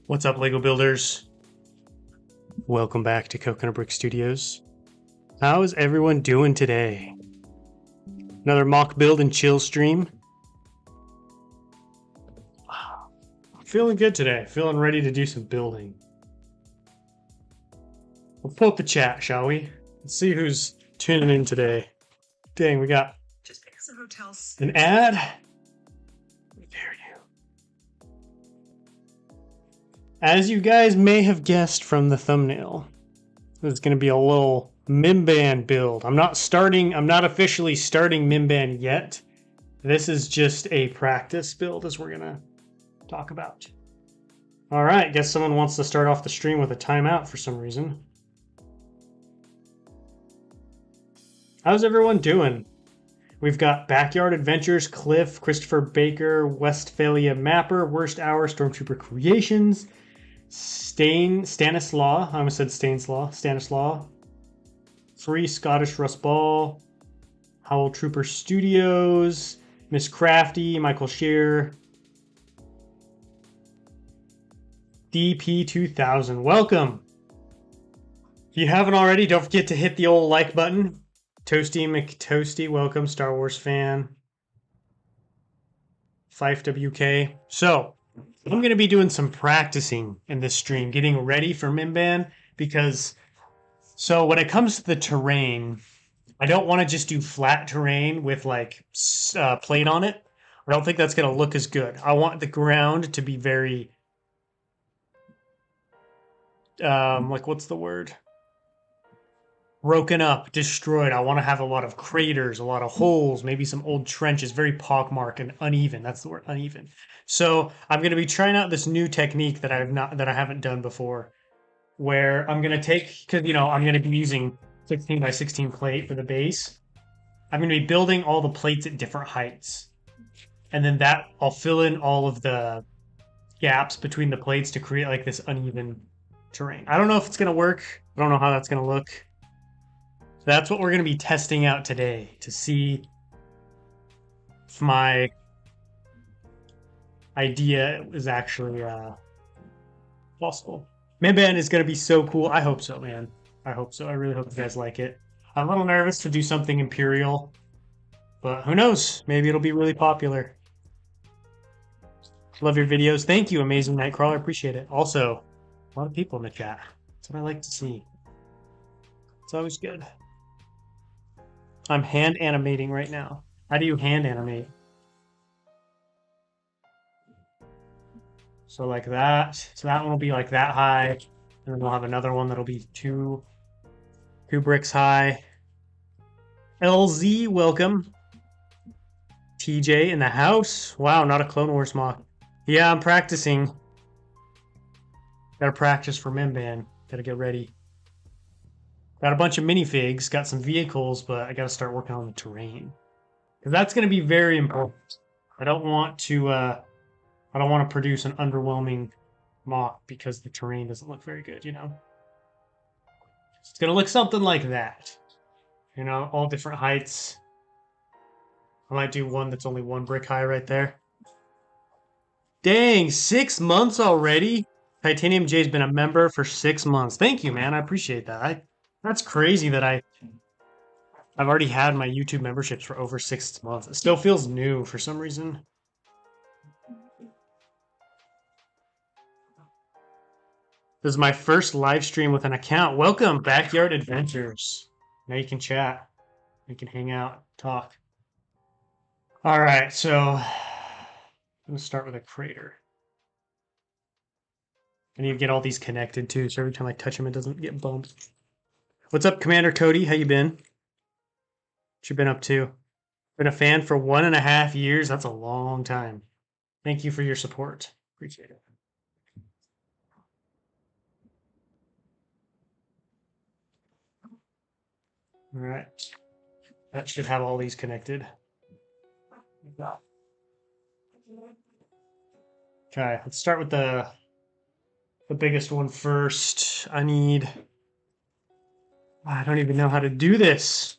What's up, Lego builders? Welcome back to Coconut Brick Studios. How is everyone doing today? Another mock build and chill stream. I'm feeling good today. Feeling ready to do some building. We'll pull up the chat, shall we? Let's see who's tuning in today. Dang, we got just because the hotels an ad. How dare you? As you guys may have guessed from the thumbnail, this is going to be a little Mimban build. I'm not officially starting Mimban yet. This is just a practice build, as we're going to talk about. All right, guess someone wants to start off the stream with a timeout for some reason. How's everyone doing? We've got Backyard Adventures, Cliff, Christopher Baker, Westphalia Mapper, Worst Hour, Stormtrooper Creations, Stanislaw, I almost said Stanislaw, Free Scottish Russ Ball, Howl Trooper Studios, Miss Crafty, Michael Shear, DP2000. Welcome. If you haven't already, don't forget to hit the old like button. Toasty McToasty, welcome. Star Wars fan. Fife WK. So, I'm going to be doing some practicing in this stream, getting ready for Mimban, because, so when it comes to the terrain, I don't want to just do flat terrain with like plate on it. I don't think that's going to look as good. I want the ground to be very, like, what's the word? Broken up, destroyed. I want to have a lot of craters, a lot of holes, maybe some old trenches, very pockmarked and uneven. That's the word, uneven. So I'm going to be trying out this new technique that I haven't done before, where I'm going to take, because I'm going to be using 16 by 16 plate for the base. I'm going to be building all the plates at different heights, and then I'll fill in all of the gaps between the plates to create like this uneven terrain. I don't know if it's going to work. I don't know how that's going to look. That's what we're going to be testing out today, to see if my idea is actually possible. Mimban is going to be so cool. I hope so, man. I hope so. I really hope you guys like it. I'm a little nervous to do something Imperial, but who knows? Maybe it'll be really popular. Love your videos. Thank you, Amazing Nightcrawler. Appreciate it. Also, a lot of people in the chat. That's what I like to see. It's always good. I'm hand animating right now. How do you hand animate? So like that. So that one will be like that high. And then we'll have another one that'll be two bricks high. LZ, welcome. TJ in the house. Wow, not a Clone Wars mock. Yeah, I'm practicing. Gotta practice for Mimban. Gotta get ready. Got a bunch of minifigs, got some vehicles, but I got to start working on the terrain. Because that's going to be very important. I don't want to produce an underwhelming mock because the terrain doesn't look very good, It's going to look something like that. All different heights. I might do one that's only one brick high right there. Dang, 6 months already? Titanium J's been a member for 6 months. Thank you, man. I appreciate that. That's crazy that I've already had my YouTube memberships for over 6 months. It still feels new for some reason. This is my first live stream with an account. Welcome, Backyard Adventures. Now you can chat. You can hang out, talk. All right, so I'm going to start with a crater. I need to get all these connected too, so every time I touch them, it doesn't get bumped. What's up, Commander Cody? How you been? What you been up to? Been a fan for 1.5 years? That's a long time. Thank you for your support. Appreciate it. All right. That should have all these connected. Okay, let's start with the biggest one first. I don't even know how to do this.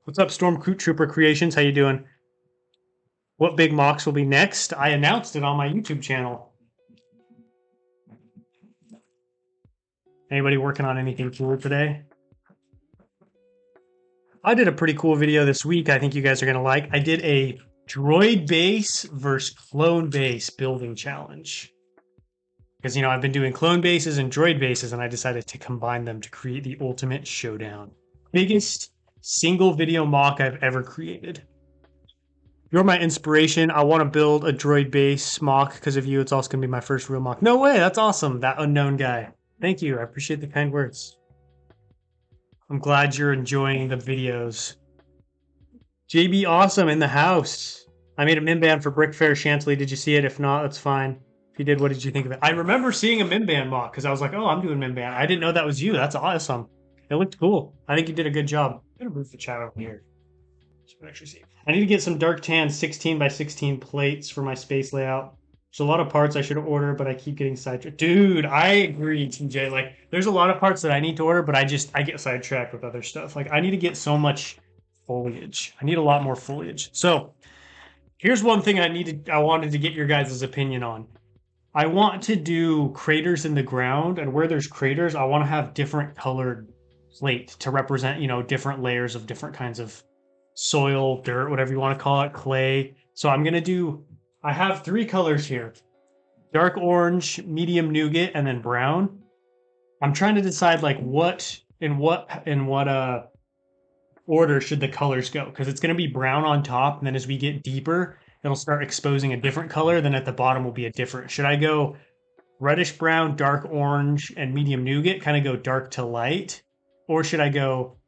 What's up, Stormtrooper Creations? How you doing? What big MOCs will be next? I announced it on my YouTube channel. Anybody working on anything cool today? I did a pretty cool video this week I think you guys are going to like. I did a droid base versus clone base building challenge. Because, I've been doing clone bases and droid bases, and I decided to combine them to create the ultimate showdown. Biggest single video mock I've ever created. You're my inspiration. I want to build a droid base mock because of you. It's also going to be my first real mock. No way. That's awesome. That unknown guy. Thank you. I appreciate the kind words. I'm glad you're enjoying the videos. JB Awesome in the house. I made a Mimban for Brick Fair Chantilly. Did you see it? If not, that's fine. If you did, what did you think of it? I remember seeing a Mimban mock because I was like, oh, I'm doing Mimban. I didn't know that was you. That's awesome. It looked cool. I think you did a good job. I'm going to move the chat over here so we can actually see. I need to get some dark tan 16 by 16 plates for my space layout. There's a lot of parts I should order, but I keep getting sidetracked. Dude, I agree, TJ. Like, there's a lot of parts that I need to order, but I get sidetracked with other stuff. Like, I need to get so much foliage. I need a lot more foliage. So, here's one thing I wanted to get your guys' opinion on. I want to do craters in the ground, and where there's craters, I want to have different colored plate to represent, different layers of different kinds of soil, dirt, whatever you want to call it, clay. So I have 3 colors here: dark orange, medium nougat, and then brown. I'm trying to decide like in what order should the colors go, because it's going to be brown on top, and then as we get deeper, it'll start exposing a different color. Then at the bottom will be a different. Should I go reddish brown, dark orange, and medium nougat, kind of go dark to light? Or should I go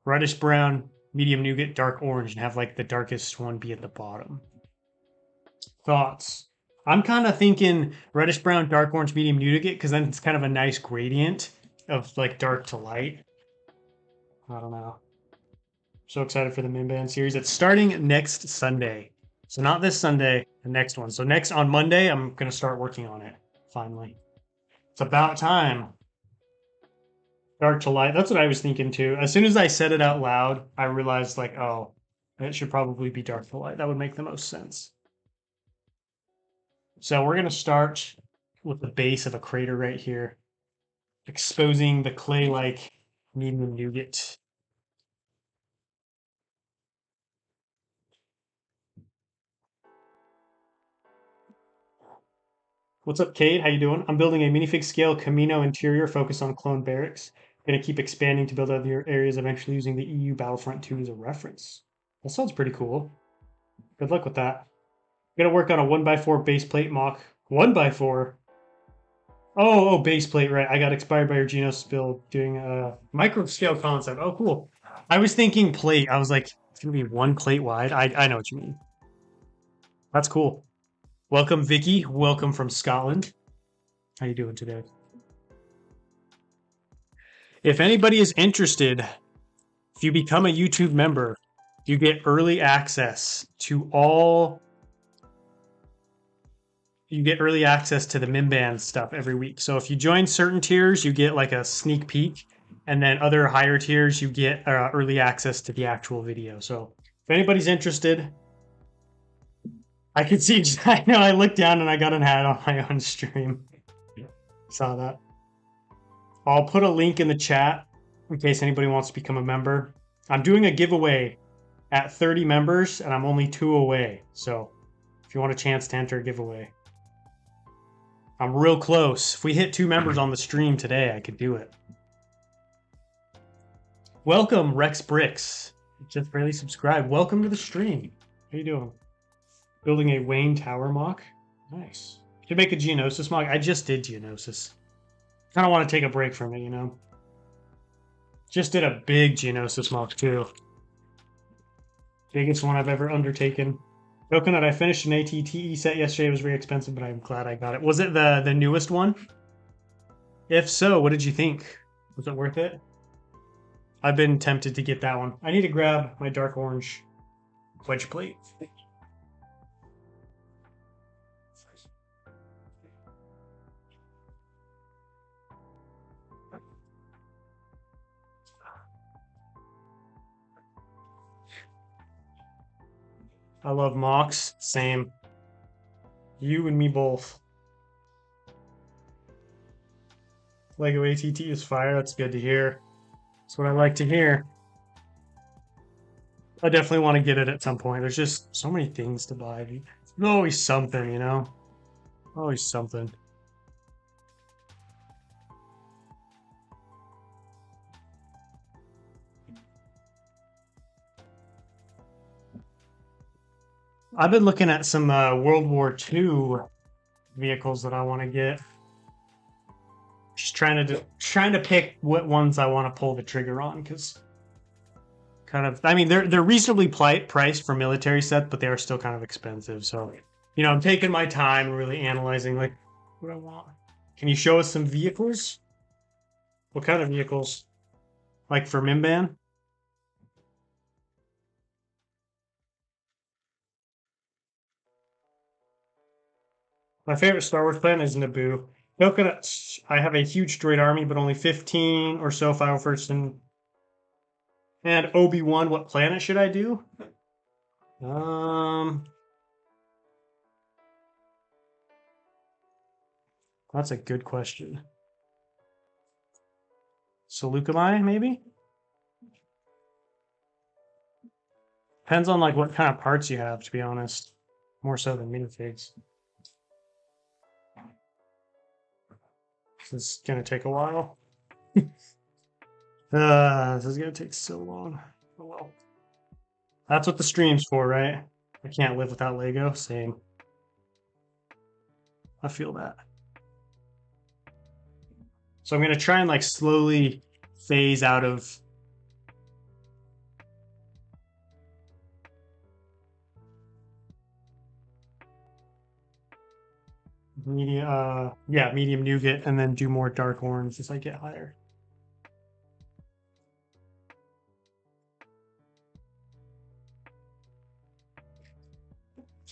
reddish brown, medium nougat, dark orange, and have like the darkest one be at the bottom? Thoughts? I'm kind of thinking reddish brown, dark orange, medium nougat, because then it's kind of a nice gradient of like dark to light. I don't know. So excited for the Mimban series. It's starting next Sunday. So not this Sunday, the next one. So next on Monday, I'm going to start working on it, finally. It's about time. Dark to light. That's what I was thinking too. As soon as I said it out loud, I realized like, oh, it should probably be dark to light. That would make the most sense. So we're going to start with the base of a crater right here, exposing the clay-like medium nougat. What's up, Cade? How you doing? I'm building a minifig scale Camino interior focused on clone barracks. Going to keep expanding to build other areas, eventually using the EU Battlefront 2 as a reference. That sounds pretty cool. Good luck with that. I'm going to work on a 1x4 base plate mock. 1x4? Oh, base plate, right. I got expired by your Genos build doing a micro scale concept. Oh, cool. I was thinking plate. I was like, it's going to be 1 plate wide. I know what you mean. That's cool. Welcome, Vicky. Welcome from Scotland. How you doing today? If anybody is interested, if you become a YouTube member, you get early access to the Mimban stuff every week. So if you join certain tiers, you get like a sneak peek, and then other higher tiers, you get early access to the actual video. So if anybody's interested, I can see. I know. I looked down and I got an ad on my own stream. Saw that. I'll put a link in the chat in case anybody wants to become a member. I'm doing a giveaway at 30 members, and I'm only 2 away. So if you want a chance to enter a giveaway, I'm real close. If we hit 2 members on the stream today, I could do it. Welcome, Rex Bricks. Just barely subscribed. Welcome to the stream. How you doing? Building a Wayne Tower mock. Nice. Should make a Geonosis mock. I just did Geonosis. Kind of want to take a break from it, Just did a big Geonosis mock too. Biggest one I've ever undertaken. Coconut, I finished an ATTE set yesterday. It was very expensive, but I'm glad I got it. Was it the newest one? If so, what did you think? Was it worth it? I've been tempted to get that one. I need to grab my dark orange wedge plate. I love mocks. Same. You and me both. Lego ATT is fire. That's good to hear. That's what I like to hear. I definitely want to get it at some point. There's just so many things to buy. There's always something, you know? Always something. I've been looking at some World War II vehicles that I want to get. Just trying to pick what ones I want to pull the trigger on, because kind of, I mean, they're reasonably priced for military sets, but they are still kind of expensive. So, you know, I'm taking my time, really analyzing like what I want. Can you show us some vehicles? What kind of vehicles? Like for Mimban? My favorite Star Wars planet is Naboo. Coconuts. I have a huge droid army, but only 15 or so file first. And Obi-Wan, what planet should I do? Um, that's a good question. Seleucami, maybe? Depends on like what kind of parts you have, to be honest. More so than minifigs. This is gonna take a while. This is gonna take so long. Oh well. That's what the stream's for, right? I can't live without Lego. Same. I feel that. So I'm gonna try and like slowly phase out of medium, yeah, medium nougat, and then do more dark orange as I get higher.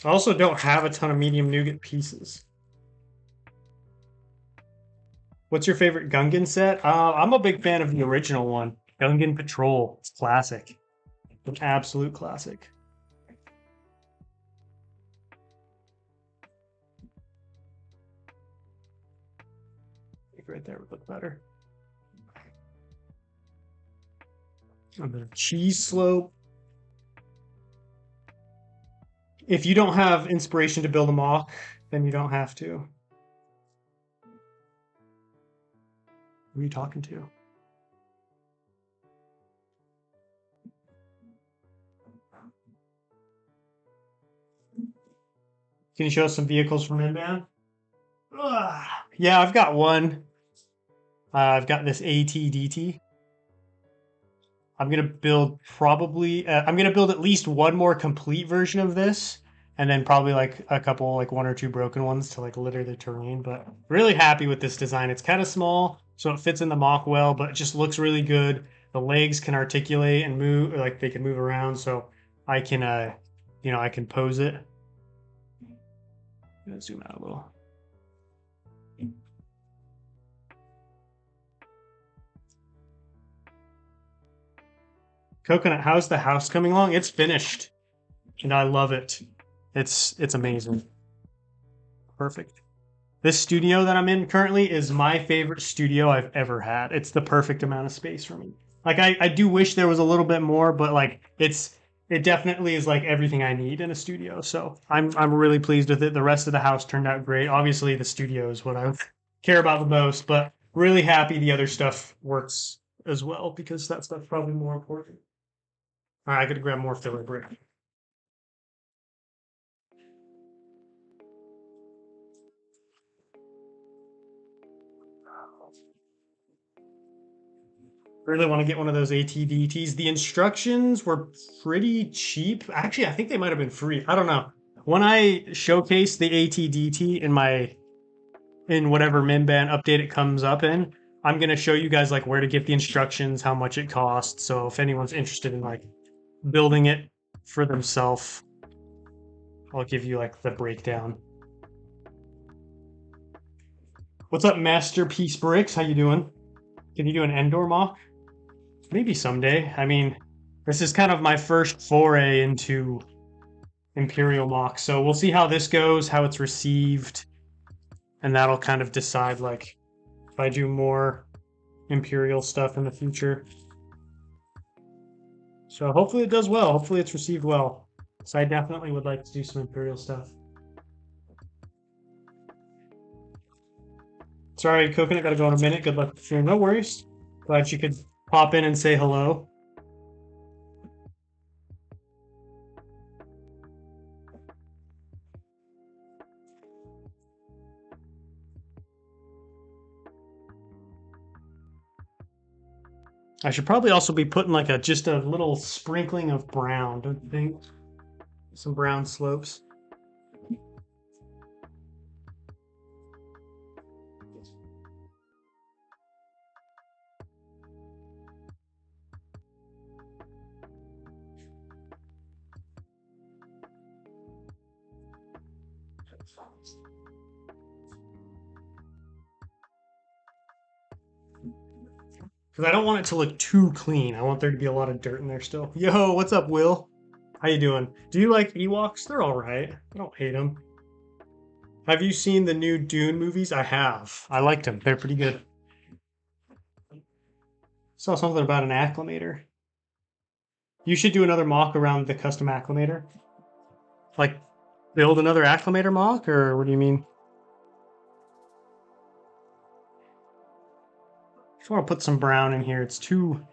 I also don't have a ton of medium nougat pieces. What's your favorite Gungan set? I'm a big fan of the original one, Gungan Patrol. It's classic, an absolute classic. I think right there would look better. A bit of cheese slope. If you don't have inspiration to build a MOC, then you don't have to. Who are you talking to? Can you show us some vehicles from Inbound? Yeah, I've got one. I've got this ATDT. I'm gonna build I'm gonna build at least one more complete version of this, and then probably like a couple, like one or two broken ones to like litter the terrain. But really happy with this design. It's kind of small, so it fits in the MOC well, but it just looks really good. The legs can articulate and move, like they can move around, so I can, you know, I can pose it. I'm gonna zoom out a little. Coconut, how's the house coming along? It's finished, and I love it. It's amazing. Perfect. This studio that I'm in currently is my favorite studio I've ever had. It's the perfect amount of space for me. Like I do wish there was a little bit more, but like it definitely is like everything I need in a studio. So I'm really pleased with it. The rest of the house turned out great. Obviously the studio is what I care about the most, but really happy the other stuff works as well, because that stuff's probably more important. All right, I gotta grab more filler brick. Really want to get one of those ATDTs. The instructions were pretty cheap. Actually, I think they might have been free. I don't know. When I showcase the ATDT in whatever Mimban update it comes up in, I'm gonna show you guys like where to get the instructions, how much it costs. So if anyone's interested in like building it for themselves, I'll give you like the breakdown. What's up, Masterpiece Bricks? How you doing? Can you do an Endor MOC? Maybe someday. I mean, this is kind of my first foray into Imperial MOC, so we'll see how this goes, how it's received, and that'll kind of decide like if I do more Imperial stuff in the future. So hopefully it does well. Hopefully it's received well. So I definitely would like to do some Imperial stuff. Sorry, Coconut, gotta go in a minute. Good luck with the stream. No worries. Glad you could pop in and say hello. I should probably also be putting like just a little sprinkling of brown, don't you think? Some brown slopes. Because I don't want it to look too clean. I want there to be a lot of dirt in there still. Yo, what's up, Will? How you doing? Do you like Ewoks? They're all right. I don't hate them. Have you seen the new Dune movies? I have. I liked them. They're pretty good. Saw something about an acclimator. You should do another mock around the custom acclimator. Like, build another acclimator mock, or what do you mean? I just want to put some brown in here. It's too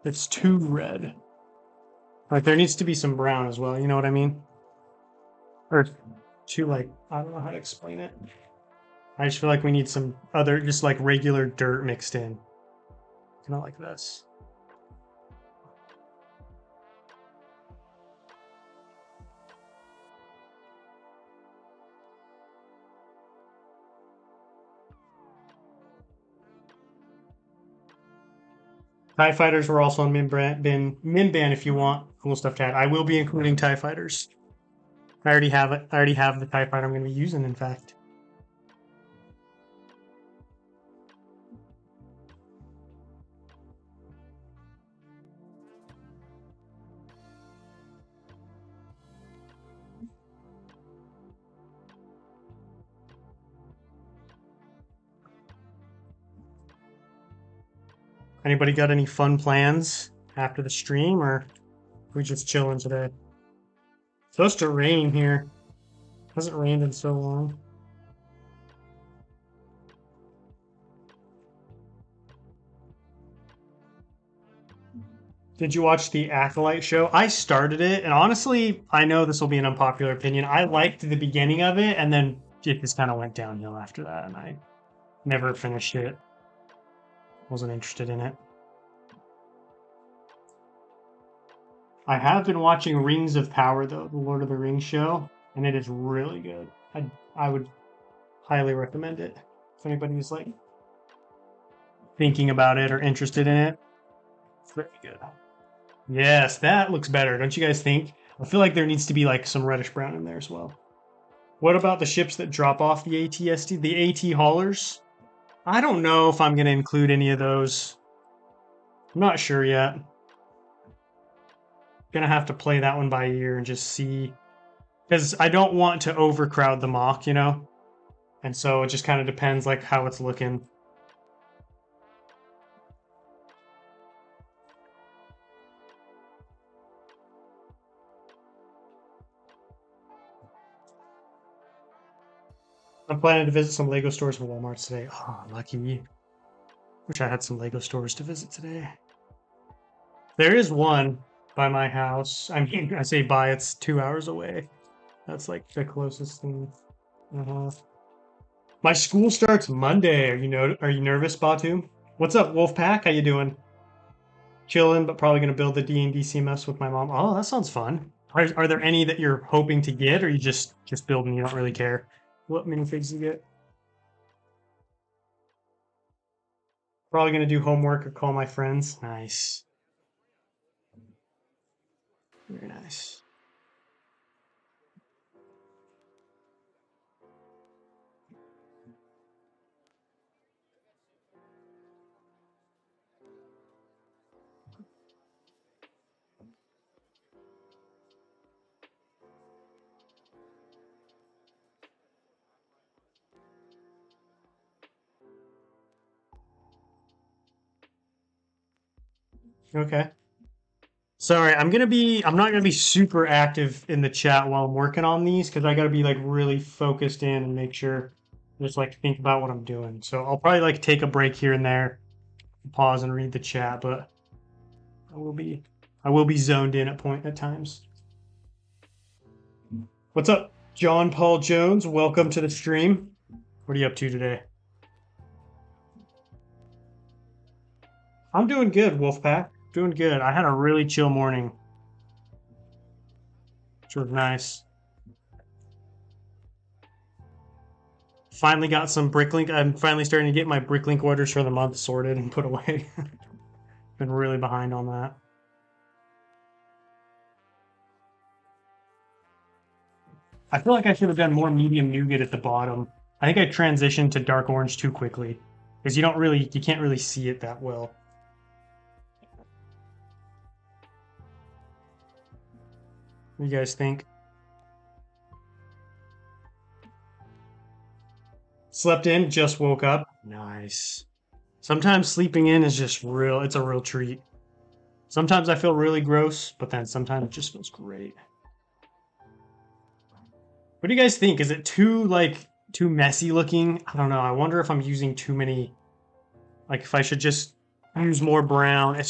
red. Like, there needs to be some brown as well. You know what I mean? Or too, like, I don't know how to explain it. I just feel like we need some other, just like regular dirt mixed in. Kind of like this. TIE Fighters were also on Mimban if you want cool stuff to add. I will be including TIE Fighters. I already have it. I already have the TIE Fighter I'm going to be using, in fact. Anybody got any fun plans after the stream, or we just chilling today? It's supposed to rain here. Hasn't rained in so long. Did you watch the Acolyte show? I started it, and honestly, I know this will be an unpopular opinion. I liked the beginning of it, and then it just kind of went downhill after that, and I never finished it. Wasn't interested in it. I have been watching Rings of Power, though, the Lord of the Rings show, and it is really good. I would highly recommend it if anybody's like thinking about it or interested in it. It's very good. Yes, that looks better, don't you guys think? I feel like there needs to be like some reddish brown in there as well. What about the ships that drop off the ATSD, the AT haulers? I don't know if I'm going to include any of those. I'm not sure yet. Gonna have to play that one by ear and just see, because I don't want to overcrowd the mock, you know? And so it just kind of depends like how it's looking. I'm planning to visit some Lego stores and Walmarts today. Oh, lucky me. Wish I had some Lego stores to visit today. There is one by my house. I mean, I say by, it's 2 hours away. That's like the closest thing. My school starts Monday. Are you nervous, Batu? What's up, Wolfpack? How you doing? Chilling, but probably gonna build the D&D CMS with my mom. Oh, that sounds fun. Are there any that you're hoping to get, or you just building? You don't really care what minifigs you get. Probably gonna do homework or call my friends. Nice, very nice. Okay. Sorry, I'm not gonna be super active in the chat while I'm working on these because I gotta be like really focused in and make sure just like think about what I'm doing. So I'll probably like take a break here and there, pause and read the chat, but I will be I will be zoned in at times. What's up, John Paul Jones? Welcome to the stream. What are you up to today? I'm doing good, Wolfpack. Doing good. I had a really chill morning, which was nice. Finally got some Bricklink. I'm finally starting to get my Bricklink orders for the month sorted and put away. Been really behind on that. I feel like I should have done more medium nougat at the bottom. I think I transitioned to dark orange too quickly because you can't really see it that well. What do you guys think? Slept in, just woke up. Nice. Sometimes sleeping in is just real, it's a real treat. Sometimes I feel really gross, but then sometimes it just feels great. What do you guys think? Is it too messy looking? I don't know. I wonder if I'm using too many, like if I should just use more brown.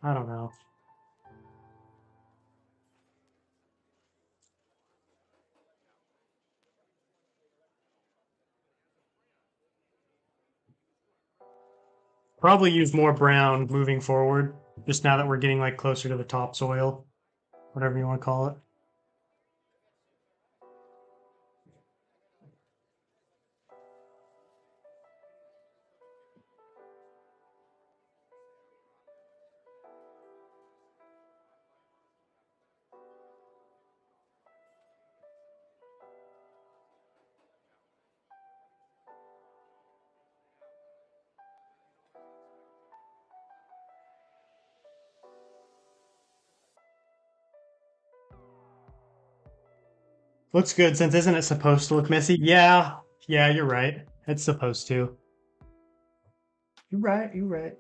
I don't know. Probably use more brown moving forward, just now that we're getting like closer to the topsoil, whatever you want to call it. Looks good since isn't it supposed to look messy? Yeah, yeah, you're right. It's supposed to. You're right. You're right.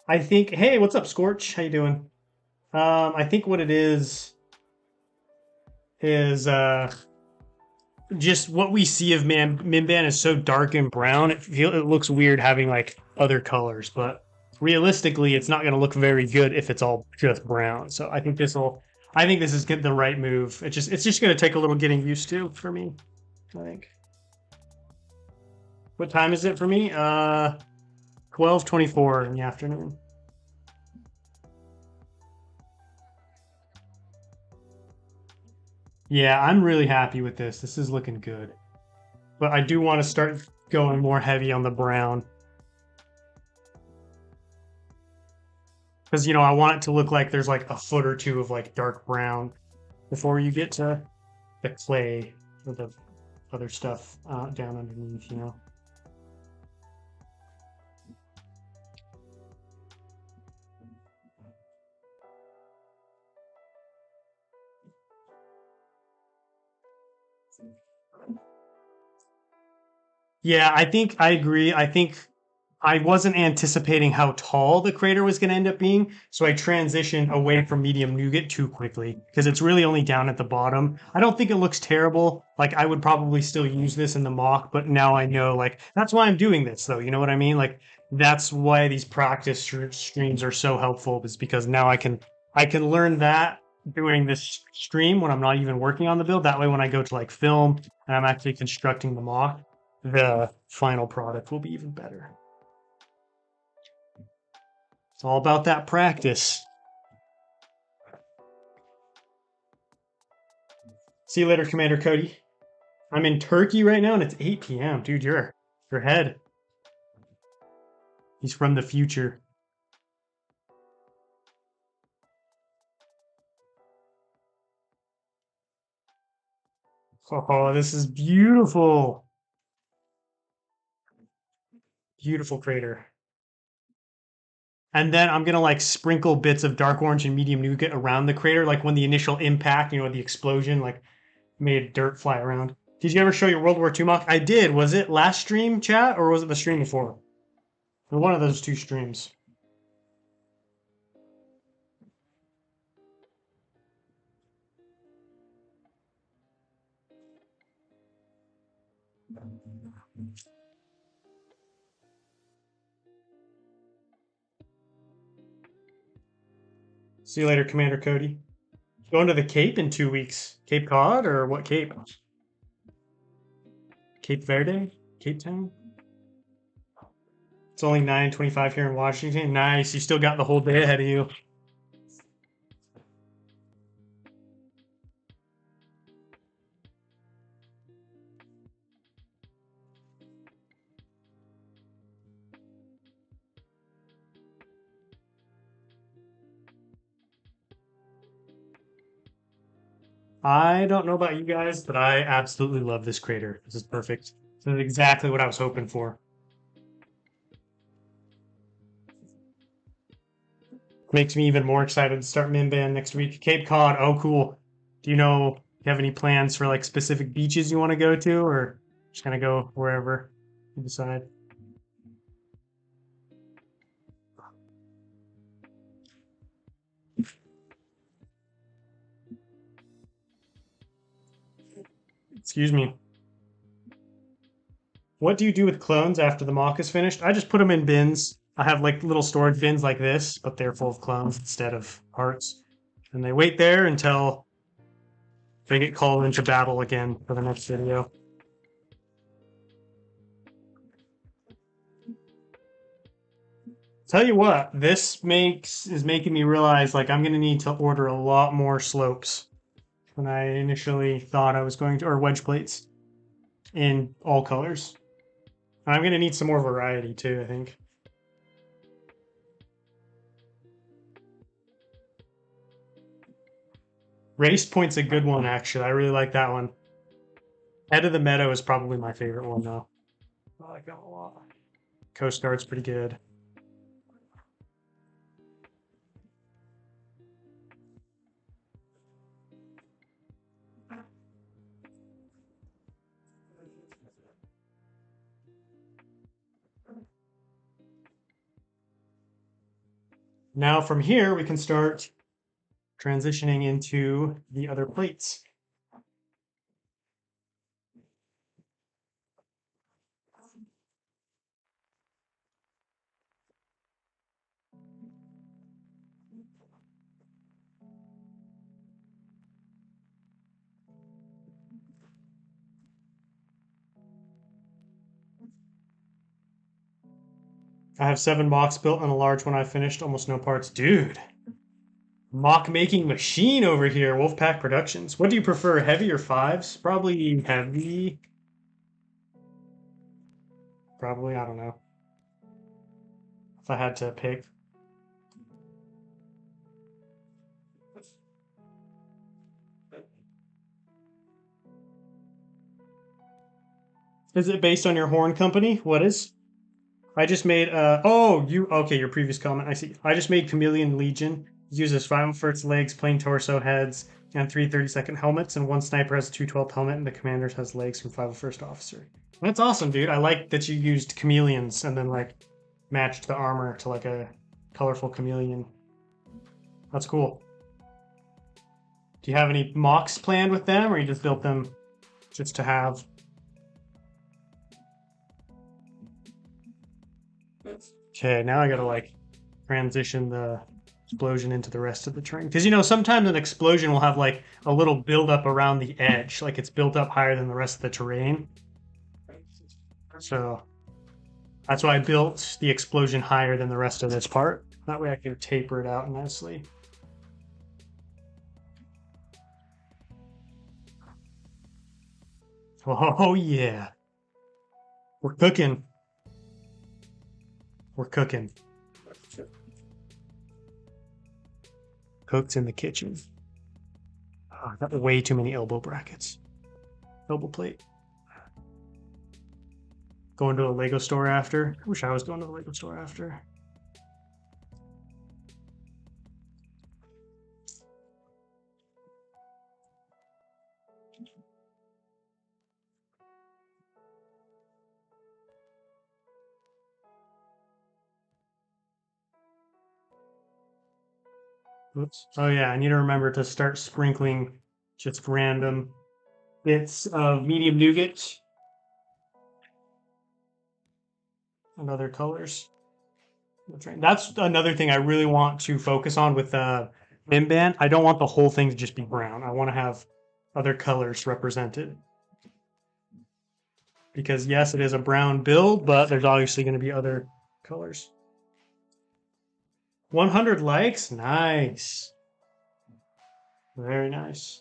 I think. Hey, what's up, Scorch? How you doing? I think what it is just what we see of Mimban is so dark and brown. It looks weird having like other colors, but realistically, it's not going to look very good if it's all just brown. So I think this is the right move. It's just going to take a little getting used to for me. I think. What time is it for me? 12:24 in the afternoon. Yeah, I'm really happy with this. This is looking good. But I do want to start going more heavy on the brown. Because, I want it to look like there's like a foot or two of like dark brown before you get to the clay or the other stuff down underneath. Yeah, I think I agree. I think I wasn't anticipating how tall the crater was going to end up being, so I transitioned away from medium nougat too quickly because it's really only down at the bottom. I don't think it looks terrible. Like I would probably still use this in the mock, but now I know like that's why I'm doing this though. You know what I mean? Like that's why these practice streams are so helpful is because now I can learn that doing this stream when I'm not even working on the build. That way when I go to like film and I'm actually constructing the mock, the final product will be even better. It's all about that practice. See you later, Commander Cody. I'm in Turkey right now and it's 8 p.m. Dude, you're ahead. He's from the future. Oh, this is beautiful. Beautiful crater. And then I'm gonna like sprinkle bits of dark orange and medium nougat around the crater, like when the initial impact, the explosion, like made dirt fly around. Did you ever show your World War II mock? I did. Was it last stream, chat, or was it the stream before? Or one of those two streams. See you later, Commander Cody. Going to the Cape in 2 weeks. Cape Cod or what Cape? Cape Verde? Cape Town? It's only 9:25 here in Washington. Nice. You still got the whole day ahead of you. I don't know about you guys, but I absolutely love this crater. This is perfect. This is exactly what I was hoping for. Makes me even more excited to start Mimban next week. Cape Cod, oh cool. Do you know, you have any plans for like specific beaches you want to go to, or just gonna go wherever you decide? Excuse me. What do you do with clones after the mock is finished? I just put them in bins. I have like little storage bins like this, but they're full of clones instead of parts. And they wait there until they get called into battle again for the next video. Tell you what, this is making me realize like I'm gonna need to order a lot more slopes than I initially thought I was going to, or wedge plates in all colors. I'm gonna need some more variety too, I think. Race Point's a good one, actually. I really like that one. Head of the Meadow is probably my favorite one, though. I like that a lot. Coast Guard's pretty good. Now from here, we can start transitioning into the other plates. I have 7 mocks built and a large one I finished, almost no parts. Dude, mock making machine over here, Wolfpack Productions. What do you prefer, heavy or fives? Probably heavy. Probably, I don't know. If I had to pick. Is it based on your horn company? What is? I just made okay, your previous comment. I see. I just made Chameleon Legion. It uses 5 for its legs, plain torso, heads, and 3 30-second helmets, and one sniper has a 212 helmet, and the commander has legs from 501st officer. That's awesome, dude. I like that you used chameleons and then like matched the armor to like a colorful chameleon. That's cool. Do you have any mocks planned with them, or you just built them just to have? Okay, now I gotta like transition the explosion into the rest of the terrain. Because you know, sometimes an explosion will have like a little buildup around the edge, like it's built up higher than the rest of the terrain. So that's why I built the explosion higher than the rest of this part. That way I can taper it out nicely. Oh yeah. We're cooking. We're cooking. Cooked in the kitchen. Oh, I got way too many elbow brackets. Elbow plate. Going to a Lego store after. I wish I was going to the Lego store after. Oops. Oh yeah, I need to remember to start sprinkling just random bits of medium nougat and other colors. That's another thing I really want to focus on with Mimban. I don't want the whole thing to just be brown. I want to have other colors represented. Because yes, it is a brown build, but there's obviously going to be other colors. 100 likes? Nice. Very nice.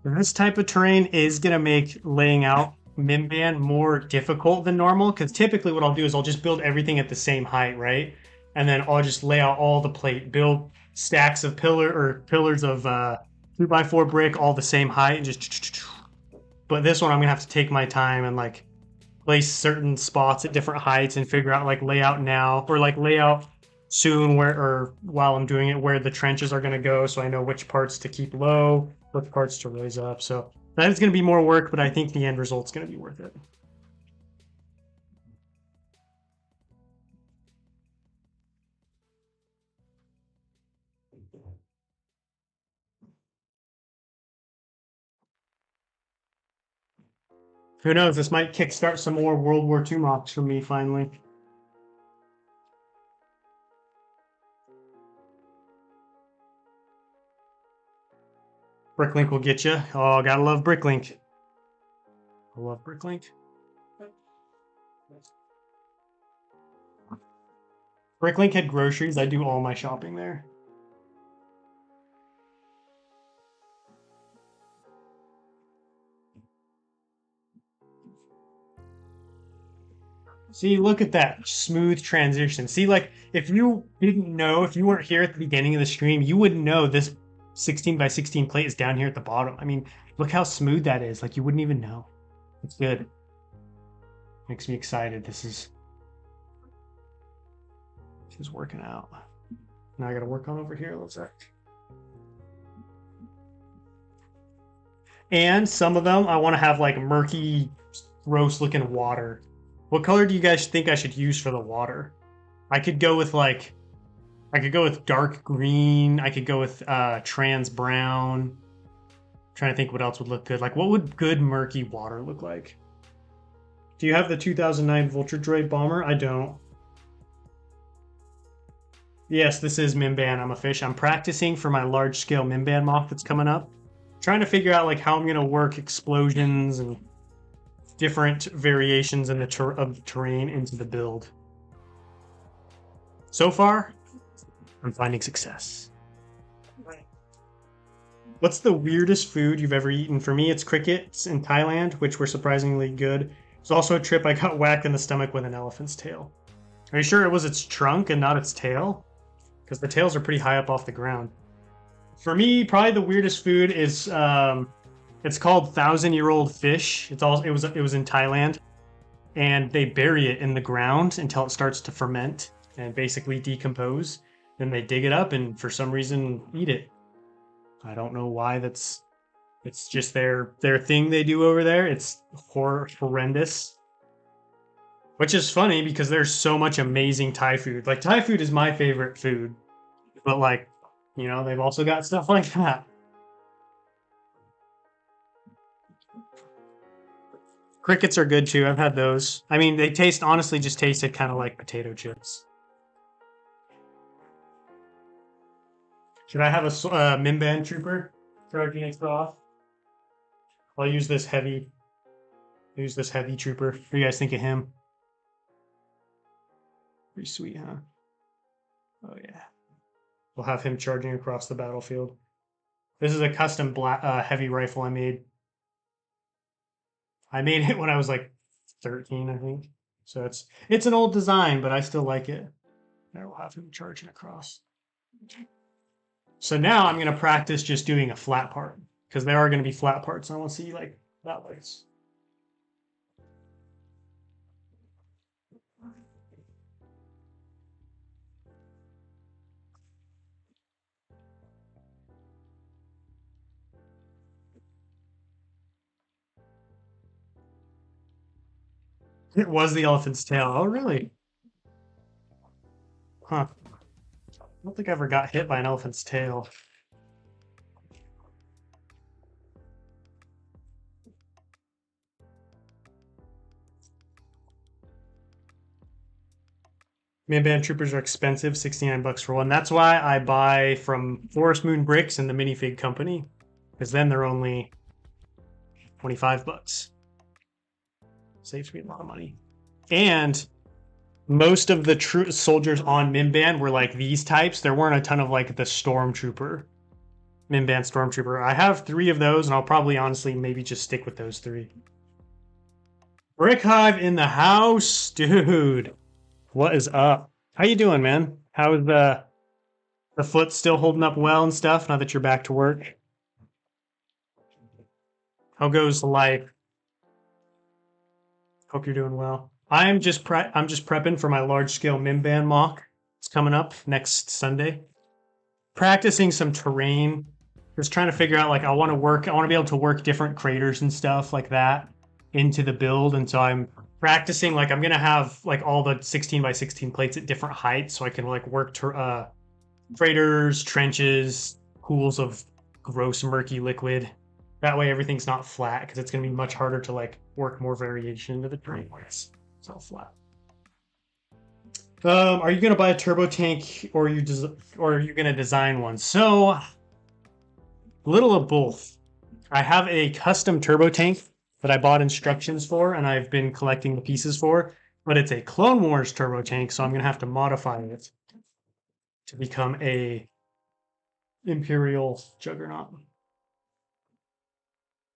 This type of terrain is going to make laying out Mimban more difficult than normal, because typically what I'll do is I'll just build everything at the same height, right? And then I'll just lay out all the plate, build stacks of pillars of 2x4 brick, all the same height, and just. But this one I'm gonna have to take my time and like place certain spots at different heights and figure out like layout now or like layout soon where or while I'm doing it where the trenches are gonna go, so I know which parts to keep low, which parts to raise up. So that is gonna be more work, but I think the end result's gonna be worth it. Who knows? This might kickstart some more World War II MOCs for me finally. Bricklink will get you. Oh, gotta love Bricklink. I love Bricklink. Bricklink had groceries. I do all my shopping there. See, look at that smooth transition. See, like, if you didn't know, if you weren't here at the beginning of the stream, you wouldn't know this 16 by 16 plate is down here at the bottom. I mean, look how smooth that is. Like, you wouldn't even know. It's good. Makes me excited. This is working out. Now I gotta work on over here. Looks like. And some of them, I want to have, like, murky, gross-looking water. What color do you guys think I should use for the water? I could go with like, I could go with dark green. I could go with trans brown. I'm trying to think what else would look good. Like, what would good murky water look like? Do you have the 2009 Vulture Droid bomber? I don't. Yes, this is Mimban. I'm a fish. I'm practicing for my large-scale Mimban mock that's coming up. Trying to figure out like how I'm gonna work explosions and different variations in the of terrain into the build. So far, I'm finding success. What's the weirdest food you've ever eaten? For me, it's crickets in Thailand, which were surprisingly good. It's also a trip I got whacked in the stomach with an elephant's tail. Are you sure it was its trunk and not its tail? Because the tails are pretty high up off the ground. For me, probably the weirdest food is it's called 1,000-year-old fish. It was in Thailand, and they bury it in the ground until it starts to ferment and basically decompose. Then they dig it up and for some reason eat it. I don't know why. It's just their thing they do over there. It's horrendous. Which is funny because there's so much amazing Thai food. Like, Thai food is my favorite food, but like, you know, they've also got stuff like that. Crickets are good too. I've had those. I mean, they honestly just tasted kind of like potato chips. Should I have a Mimban trooper charging next off? I'll use this heavy. Use this heavy trooper. What do you guys think of him? Pretty sweet, huh? Oh yeah. We'll have him charging across the battlefield. This is a custom heavy rifle I made. I made it when I was like 13, I think. So it's an old design, but I still like it. There, we'll have him charging across. So now I'm going to practice just doing a flat part. because there are going to be flat parts. I want to see like that ways. It was the elephant's tail. Oh, really? Huh. I don't think I ever got hit by an elephant's tail. Mimban troopers are expensive, 69 bucks for one. That's why I buy from Forest Moon Bricks and the Minifig Company, because then they're only 25 bucks. Saves me a lot of money. And most of the true soldiers on Mimban were like these types. There weren't a ton of like the Stormtrooper, Mimban Stormtrooper. I have 3 of those, and I'll probably honestly maybe just stick with those 3. Brick Hive in the house, dude. What is up? How you doing, man? How is the foot still holding up well and stuff now that you're back to work? How goes life? Hope you're doing well. I'm just prepping for my large scale Mimban mock. It's coming up next Sunday. Practicing some terrain. Just trying to figure out like I want to be able to work different craters and stuff like that into the build, and so I'm practicing like I'm gonna have like all the 16 by 16 plates at different heights so I can like work craters, trenches, pools of gross murky liquid. That way everything's not flat because it's going to be much harder to like work more variation into the terrain when it's all flat. Are you going to buy a turbo tank or are you going to design one? So, little of both. I have a custom turbo tank that I bought instructions for and I've been collecting the pieces for, but it's a Clone Wars turbo tank, so I'm going to have to modify it to become a Imperial Juggernaut.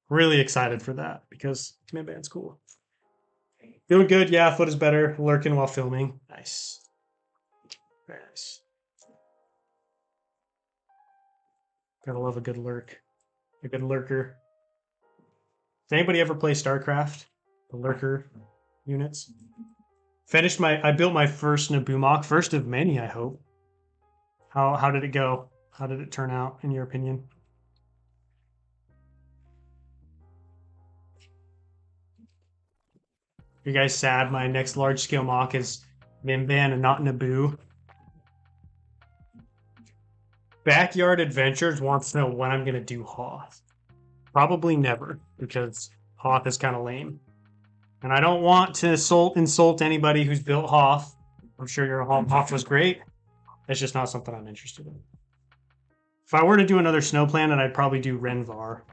Really excited for that because Mimban's cool. Feeling good, yeah. Foot is better. Lurking while filming. Nice. Very nice. Gotta love a good lurk. A good lurker. Does anybody ever play StarCraft? The lurker units? I built my first Naboo mock. First of many, I hope. How did it go? How did it turn out, in your opinion? You guys sad my next large scale mock is Mimban and not Naboo? Backyard Adventures wants to know when I'm gonna do Hoth. Probably never, because Hoth is kind of lame. And I don't want to insult anybody who's built Hoth. I'm sure your Hoth was great. It's just not something I'm interested in. If I were to do another Snow Planet, I'd probably do Renvar.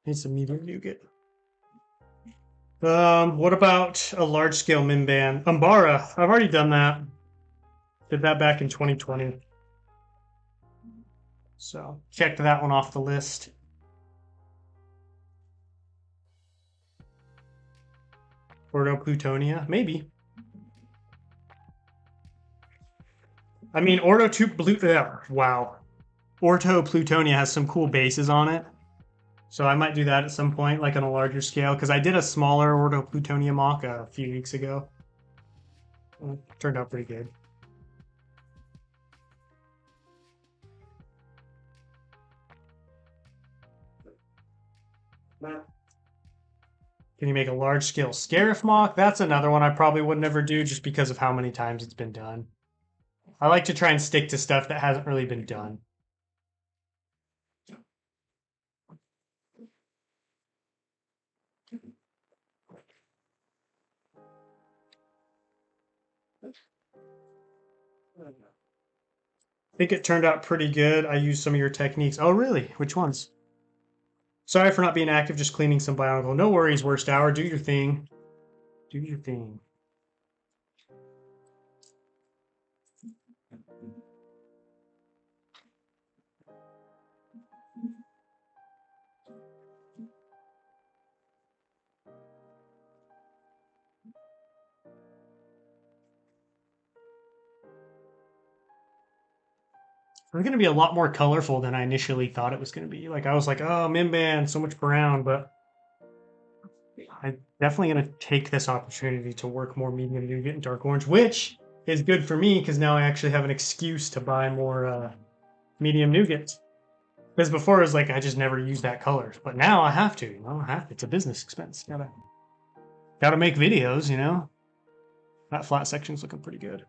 Need some medium nougat. What about a large scale Mimban? Umbara. I've already done that. Did that back in 2020. So checked that one off the list. Ordo Plutonia, maybe. I mean, Ordo 2 Blue. Wow. Ordo Plutonia has some cool bases on it. So I might do that at some point, like on a larger scale, because I did a smaller Ordo Plutonia mock a few weeks ago. It turned out pretty good. Can you make a large scale Scarif mock? That's another one I probably would never do just because of how many times it's been done. I like to try and stick to stuff that hasn't really been done. think it turned out pretty good. I used some of your techniques. Oh, really? Which ones? Sorry for not being active, just cleaning some Bionicle. No worries, Worst Hour. Do your thing. Do your thing. It's going to be a lot more colorful than I initially thought it was going to be. Like, I was like, oh, Mimban, so much brown, but I'm definitely going to take this opportunity to work more medium nougat and dark orange, which is good for me because now I actually have an excuse to buy more medium nougat. Because before it was like I just never used that color, but now I have to. You know, I have to. It's a business expense. Gotta make videos. You know, that flat section's looking pretty good.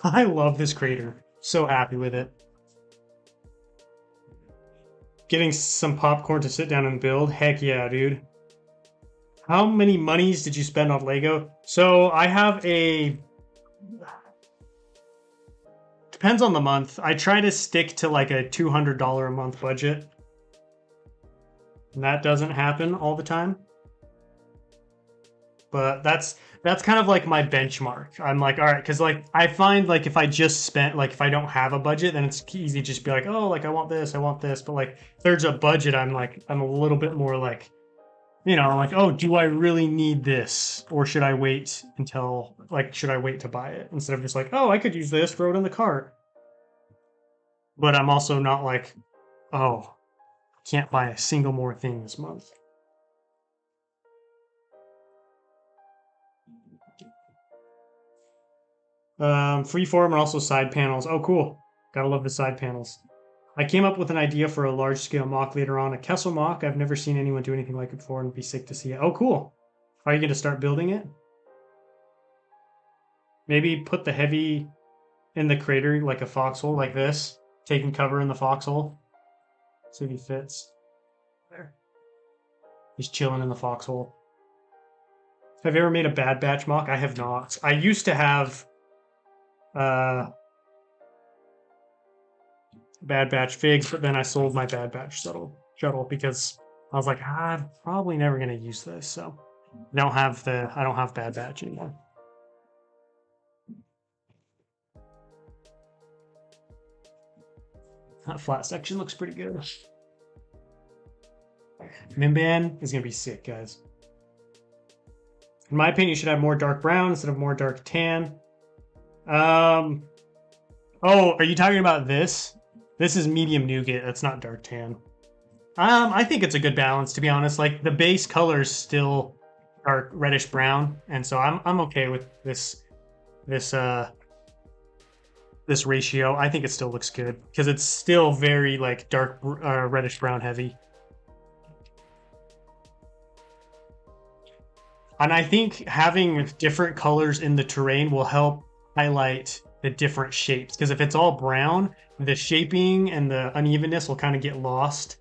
I love this crater. So happy with it. Getting some popcorn to sit down and build. Heck yeah, dude. How many monies did you spend on Lego? So I have a... Depends on the month. I try to stick to like a $200 a month budget. And that doesn't happen all the time. But that's kind of like my benchmark. I'm like, all right, because like I find like if I just spent like if I don't have a budget, then it's easy to just be like, oh, like I want this, I want this. But like if there's a budget, I'm a little bit more like, you know, like, oh, do I really need this, or should I wait until like should I wait to buy it instead of just like, oh, I could use this, throw it in the cart. But I'm also not like, oh, can't buy a single more thing this month. Freeform and also side panels. Oh, cool. Gotta love the side panels. I came up with an idea for a large-scale mock later on, a Kessel mock. I've never seen anyone do anything like it before, and it'd be sick to see it. Oh, cool. Are you going to start building it? Maybe put the heavy in the crater like a foxhole, like this, taking cover in the foxhole. See if he fits. There. He's chilling in the foxhole. Have you ever made a Bad Batch mock? I have not. I used to have Bad Batch figs, but then I sold my Bad Batch shuttle because I was like, I'm probably never gonna use this, so I don't have Bad Batch anymore. That flat section looks pretty good. Mimban is gonna be sick, guys. In my opinion, you should have more dark brown instead of more dark tan. Oh, are you talking about this? This is medium nougat. That's not dark tan. I think it's a good balance, to be honest. Like the base color is still dark reddish brown, and so I'm okay with this ratio. I think it still looks good because it's still very like dark reddish brown heavy. And I think having different colors in the terrain will help highlight the different shapes. Because if it's all brown, the shaping and the unevenness will kind of get lost.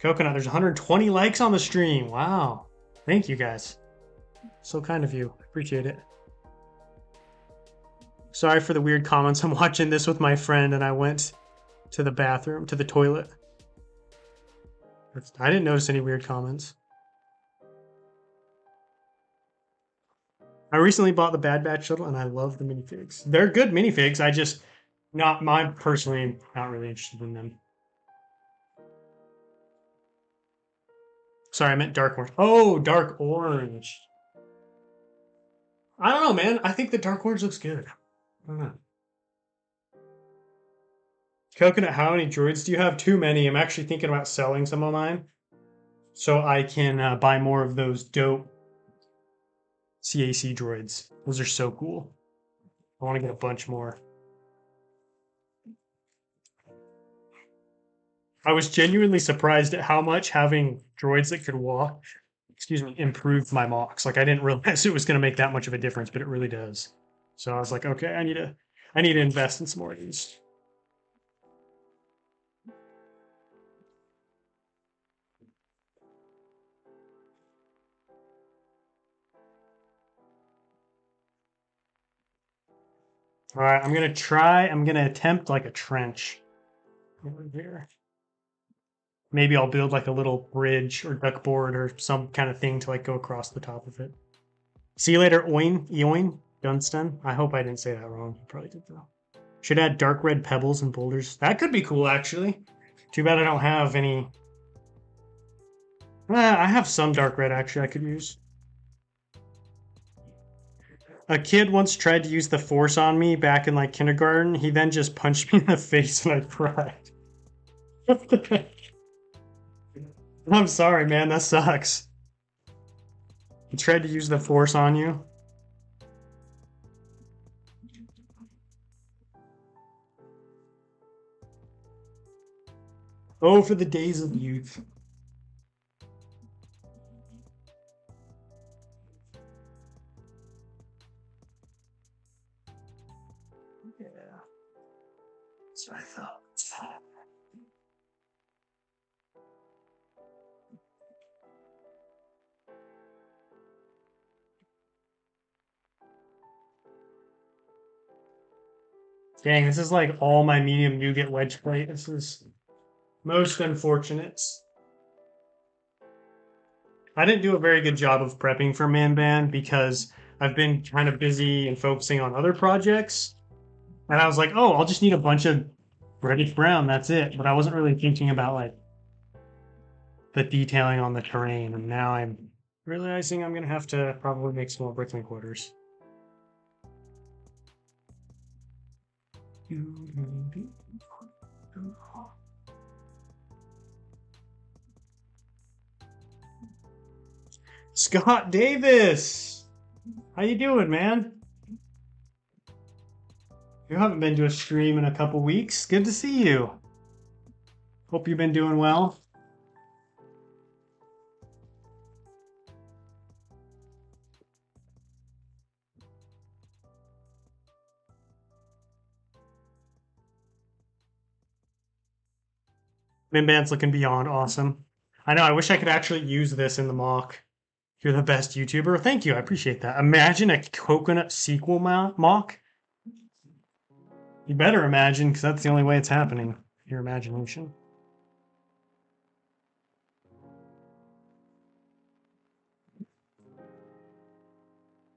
Coconut, there's 120 likes on the stream. Wow. Thank you, guys. So kind of you. Appreciate it. Sorry for the weird comments. I'm watching this with my friend and I went to the bathroom, to the toilet. I didn't notice any weird comments. I recently bought the Bad Batch shuttle and I love the minifigs. They're good minifigs. I just personally not really interested in them. Sorry, I meant dark orange. Oh, dark orange. I don't know, man. I think the dark orange looks good. I don't know. Coconut, how many droids do you have? Too many. I'm actually thinking about selling some of mine so I can buy more of those dope CAC droids. Those are so cool. I want to get a bunch more. I was genuinely surprised at how much having droids that could walk, improved my mocks. Like I didn't realize it was going to make that much of a difference, but it really does. So I was like, okay, I need to invest in some more of these. All right, I'm gonna attempt like a trench over here. Maybe I'll build like a little bridge or duckboard or some kind of thing to like go across the top of it. See you later, Eoin Dunstan. I hope I didn't say that wrong. You probably did though. Should add dark red pebbles and boulders. That could be cool, actually. Too bad I don't have any. I have some dark red, actually, I could use. A kid once tried to use the force on me back in like kindergarten. He then just punched me in the face and I cried. What the heck? I'm sorry, man. That sucks. He tried to use the force on you. Oh, for the days of youth. Yeah. That's what I thought. Dang, this is like all my medium nougat wedge plate. This is most unfortunate. I didn't do a very good job of prepping for Mimban because I've been kind of busy and focusing on other projects. And I was like, oh, I'll just need a bunch of reddish brown. That's it. But I wasn't really thinking about like the detailing on the terrain. And now I'm realizing I'm going to have to probably make small brickling quarters. Scott Davis! How you doing, man? You haven't been to a stream in a couple weeks. Good to see you. Hope you've been doing well. Mimban's looking beyond awesome. I know, I wish I could actually use this in the mock. You're the best YouTuber. Thank you, I appreciate that. Imagine a coconut sequel mock. You better imagine, because that's the only way it's happening. Your imagination.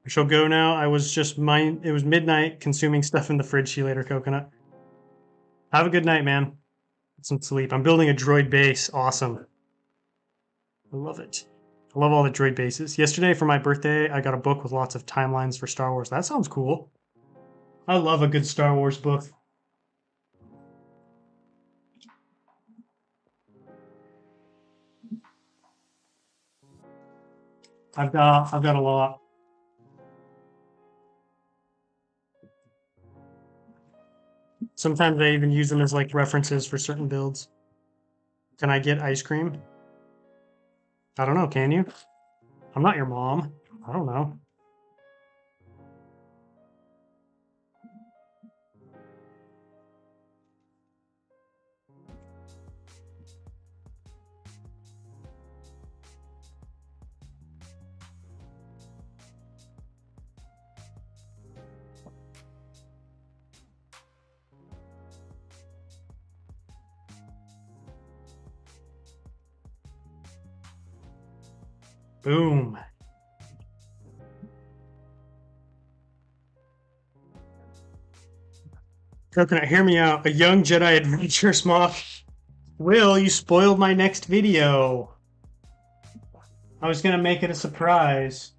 I shall go now. It was midnight consuming stuff in the fridge. See you later, coconut. Have a good night, man. Get some sleep. I'm building a droid base. Awesome. I love it. I love all the droid bases. Yesterday for my birthday, I got a book with lots of timelines for Star Wars. That sounds cool. I love a good Star Wars book. I've got a lot. Sometimes I even use them as like references for certain builds. Can I get ice cream? I don't know, can you? I'm not your mom. I don't know. Boom. Coconut, hear me out. A young Jedi adventurous mock. Will, you spoiled my next video. I was gonna make it a surprise.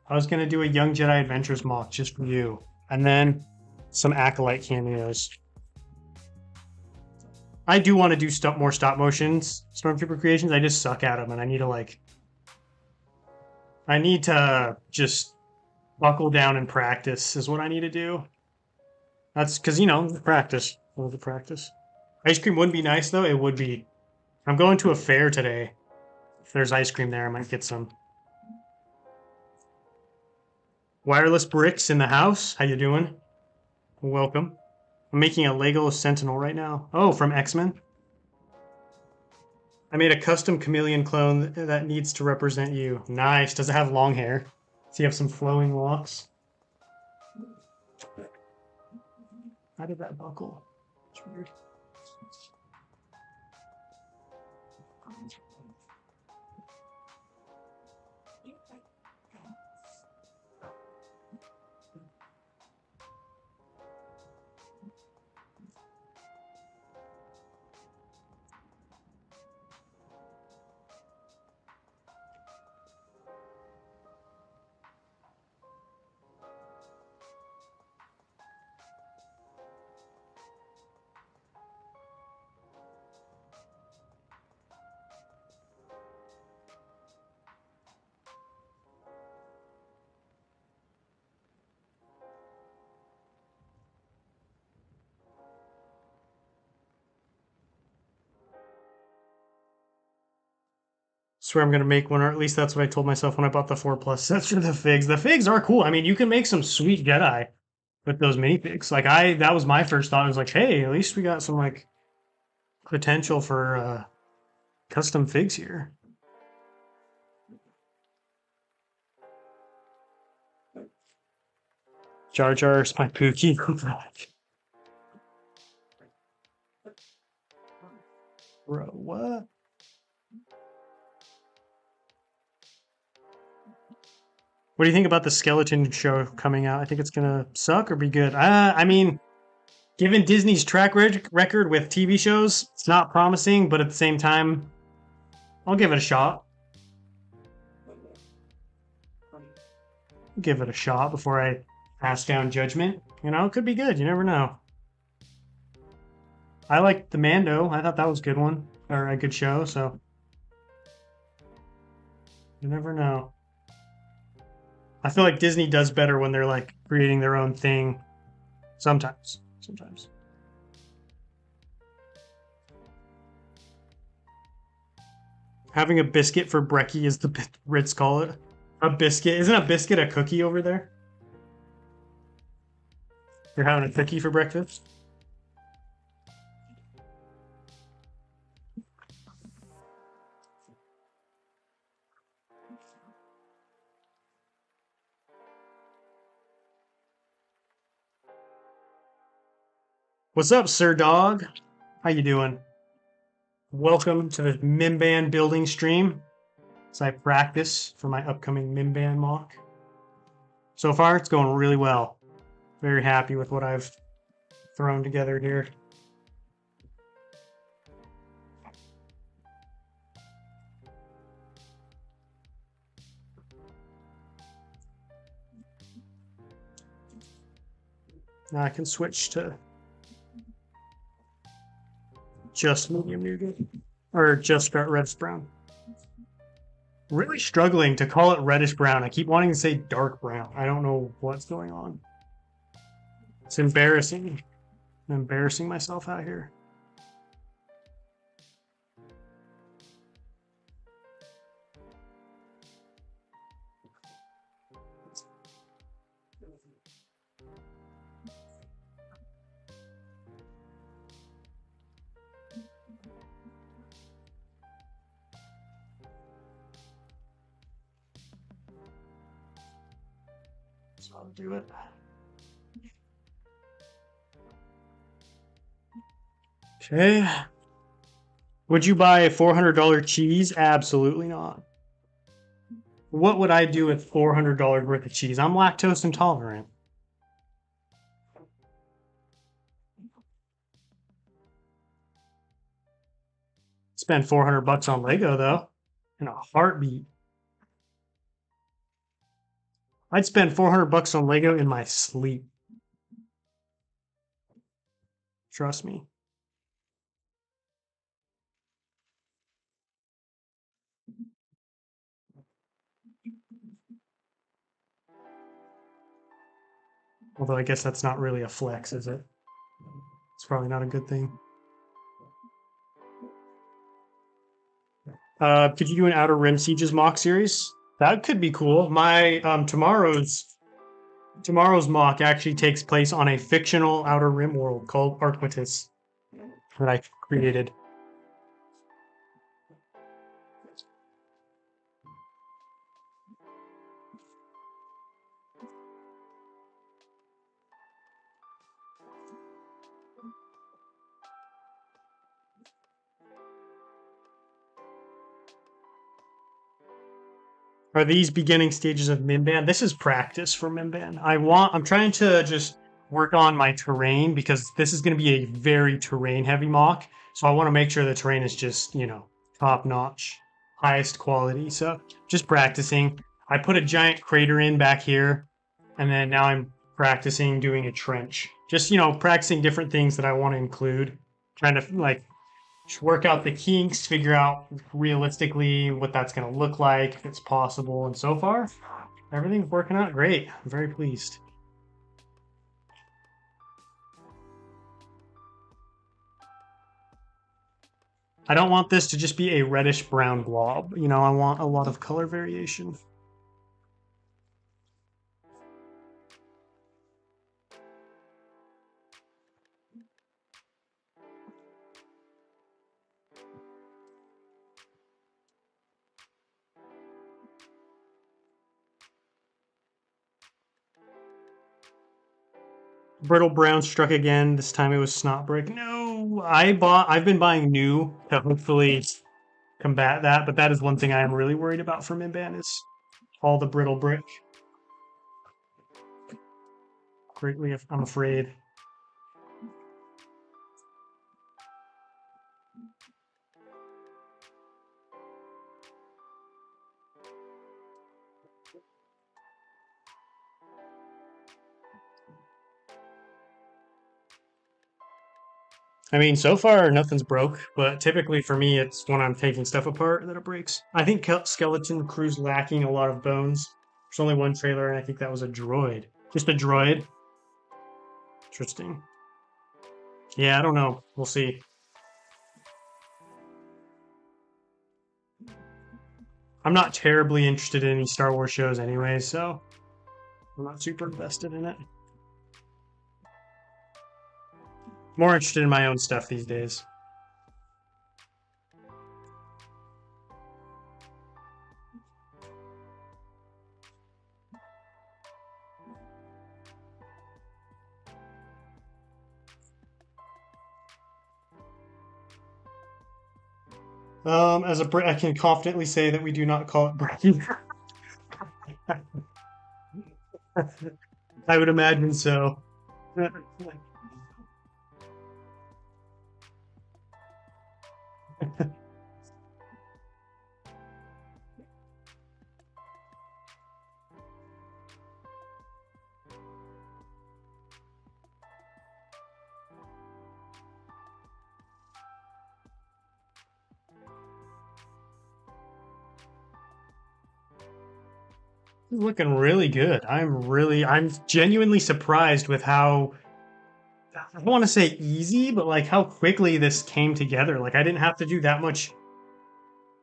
I was gonna do a young Jedi adventures mock just for you. And then some Acolyte cameos. I do want to do more stop motions Stormtrooper creations. I just suck at them and I need to just buckle down and practice is what I need to do. That's because, practice. Love the practice. Ice cream would be nice, though. It would be. I'm going to a fair today. If there's ice cream there, I might get some. Wireless bricks in the house. How you doing? Welcome. I'm making a Lego Sentinel right now. Oh, from X-Men? I made a custom chameleon clone that needs to represent you. Nice. Does it have long hair? Does he have some flowing locks? How did that buckle? It's weird. Swear I'm gonna make one, or at least that's what I told myself when I bought the 4+ sets for the figs. The figs are cool. I mean, you can make some sweet Jedi with those minifigs. Like that was my first thought. I was like, hey, at least we got some like potential for custom figs here. Jar Jar's my Pookie. Bro, what? What do you think about the skeleton show coming out? I think it's gonna suck or be good. I mean, given Disney's track record with TV shows, it's not promising, but at the same time, I'll give it a shot. Give it a shot before I pass down judgment. You know, it could be good. You never know. I liked the Mando. I thought that was a good one, or a good show, so you never know. I feel like Disney does better when they're like creating their own thing. Sometimes. Having a biscuit for brekkie is the Brits call it. A biscuit. Isn't a biscuit a cookie over there? You're having a cookie for breakfast? What's up, Sir Dog? How you doing? Welcome to the Mimban building stream as I practice for my upcoming Mimban mock. So far, it's going really well. Very happy with what I've thrown together here. Now I can switch to just medium nougat, or just reddish brown. Really struggling to call it reddish brown. I keep wanting to say dark brown. I don't know what's going on. It's embarrassing. I'm embarrassing myself out here. So I'll do it. Okay. Would you buy a $400 cheese? Absolutely not. What would I do with $400 worth of cheese? I'm lactose intolerant. Spend 400 bucks on Lego though, in a heartbeat. I'd spend 400 bucks on Lego in my sleep. Trust me. Although I guess that's not really a flex, is it? It's probably not a good thing. Could you do an Outer Rim Sieges mock series? That could be cool. My tomorrow's mock actually takes place on a fictional Outer Rim world called Arquitus that I created. Are these beginning stages of Mimban? This is practice for Mimban. I'm trying to just work on my terrain because this is going to be a very terrain heavy mock. So I want to make sure the terrain is just, top notch, highest quality. So just practicing. I put a giant crater in back here, and then now I'm practicing doing a trench. Just, practicing different things that I want to include. Trying to like just work out the kinks, figure out realistically what that's going to look like, if it's possible. And so far, everything's working out great. I'm very pleased. I don't want this to just be a reddish brown blob. I want a lot of color variation. Brittle brown struck again. This time it was snot brick. No, I've been buying new to hopefully combat that, but that is one thing I am really worried about for Mimban is all the brittle brick. Greatly, I'm afraid. I mean, so far nothing's broke, but typically for me, it's when I'm taking stuff apart that it breaks. I think Skeleton Crew's lacking a lot of bones. There's only one trailer, and I think that was a droid. Just a droid. Interesting. Yeah, I don't know. We'll see. I'm not terribly interested in any Star Wars shows anyway, so I'm not super invested in it. More interested in my own stuff these days. As a Brit, I can confidently say that we do not call it breaking. I would imagine so. Looking really good. I'm genuinely surprised with how, I don't want to say easy, but like how quickly this came together. Like I didn't have to do that much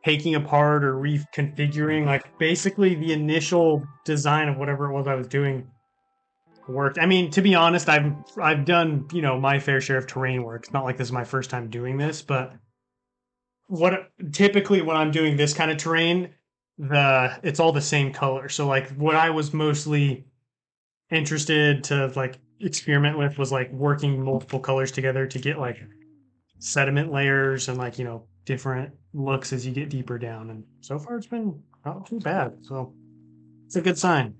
taking apart or reconfiguring. Like basically the initial design of whatever it was I was doing worked. I mean, to be honest, I've done, my fair share of terrain work. It's not like this is my first time doing this, but what typically when I'm doing this kind of terrain, it's all the same color. So like what I was mostly interested to like experiment with was like working multiple colors together to get like sediment layers and like, different looks as you get deeper down. And so far it's been not too bad. So it's a good sign.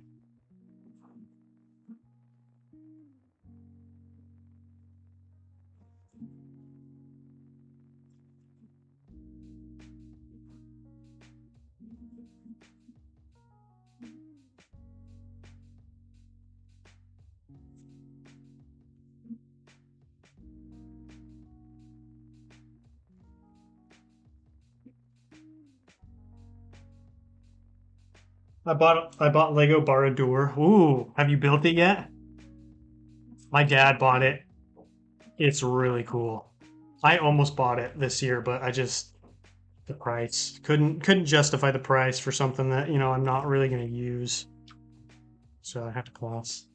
I bought Lego Baradur. Ooh, have you built it yet? My dad bought it. It's really cool. I almost bought it this year, but I just the price couldn't justify the price for something that I'm not really going to use, so I have to pass.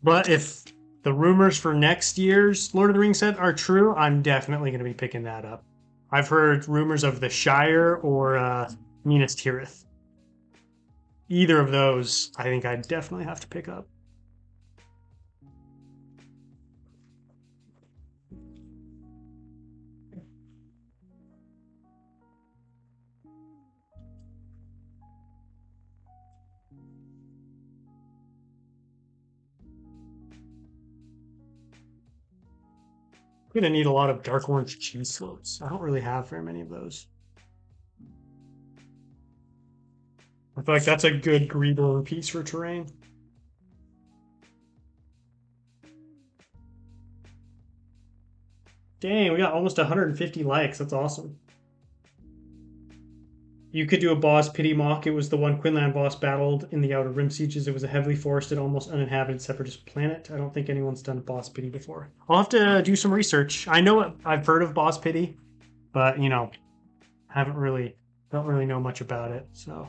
But if the rumors for next year's Lord of the Rings set are true, I'm definitely going to be picking that up. I've heard rumors of the Shire or Minas Tirith. Either of those, I think I definitely have to pick up. Gonna need a lot of dark orange cheese floats. I don't really have very many of those. I feel like that's a good Greenberg piece for terrain. Dang, we got almost 150 likes. That's awesome. You could do a boss pity mock. It was the one Quinlan boss battled in the Outer Rim sieges. It was a heavily forested, almost uninhabited separatist planet. I don't think anyone's done boss pity before. I'll have to do some research. I know I've heard of boss pity, but you know, don't really know much about it. So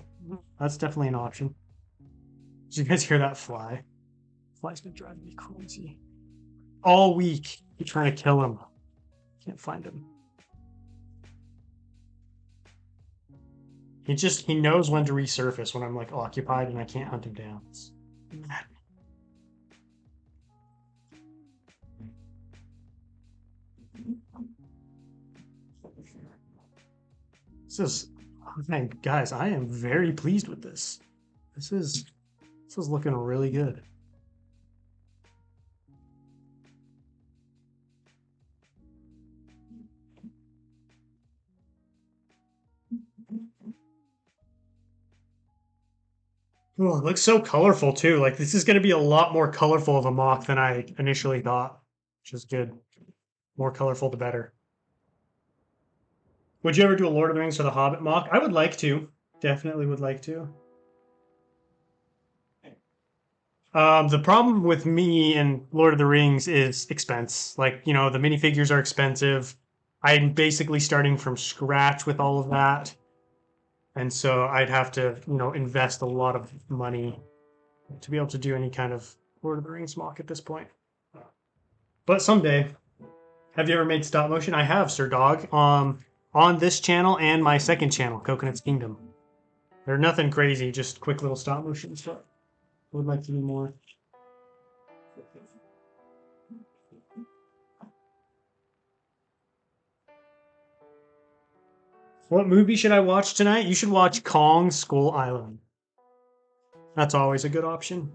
that's definitely an option. Did you guys hear that fly? Fly's been driving me crazy all week. You're trying to kill him. Can't find him. He knows when to resurface when I'm like occupied and I can't hunt him down. This is, man, guys, I am very pleased with this. This is looking really good. Oh, it looks so colorful too. Like this is going to be a lot more colorful of a mock than I initially thought, which is good. More colorful, the better. Would you ever do a Lord of the Rings or the Hobbit mock? I would like to. Definitely would like to. The problem with me and Lord of the Rings is expense. Like, you know, the minifigures are expensive. I'm basically starting from scratch with all of that. And so I'd have to, you know, invest a lot of money to be able to do any kind of Lord of the Rings mock at this point. But someday. Have you ever made stop motion? I have, Sir Dog. On this channel and my second channel, Coconut's Kingdom. They're nothing crazy, just quick little stop motions, but I would like to do more. What movie should I watch tonight? You should watch Kong Skull Island. That's always a good option.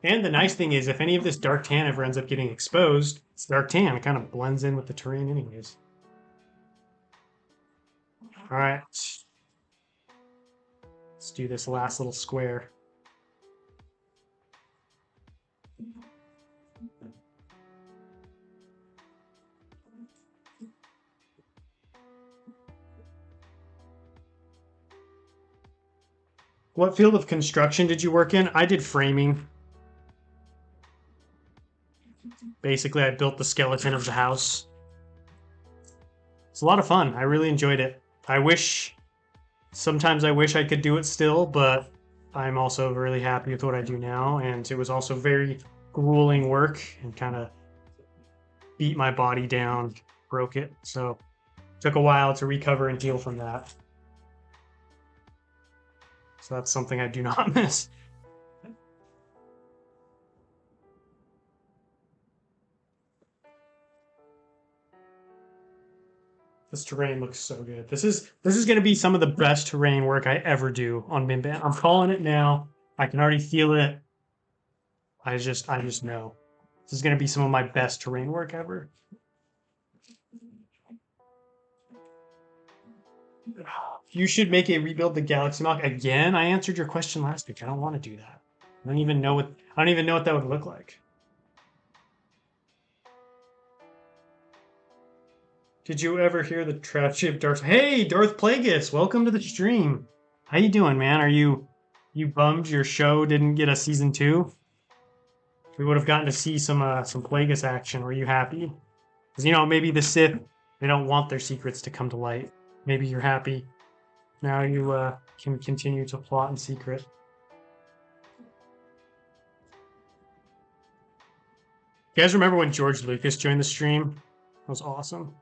And the nice thing is, if any of this dark tan ever ends up getting exposed, it's dark tan. It kind of blends in with the terrain anyways. All right. Let's do this last little square. What field of construction did you work in? I did framing. Basically, I built the skeleton of the house. It's a lot of fun. I really enjoyed it. Sometimes I wish I could do it still, but I'm also really happy with what I do now. And it was also very grueling work and kind of beat my body down, broke it. So it took a while to recover and heal from that. So that's something I do not miss. This terrain looks so good. This is going to be some of the best terrain work I ever do on Mimban. I'm calling it now. I can already feel it. I just know. This is going to be some of my best terrain work ever. You should make a rebuild the Galaxy mock again. I answered your question last week. I don't want to do that. I don't even know what that would look like. Did you ever hear the tragedy of Darth? Hey, Darth Plagueis, welcome to the stream. How you doing, man? Are you bummed your show didn't get a season 2? We would have gotten to see some Plagueis action. Were you happy? Because, you know, maybe the Sith, they don't want their secrets to come to light. Maybe you're happy. Now you can continue to plot in secret. You guys remember when George Lucas joined the stream? That was awesome.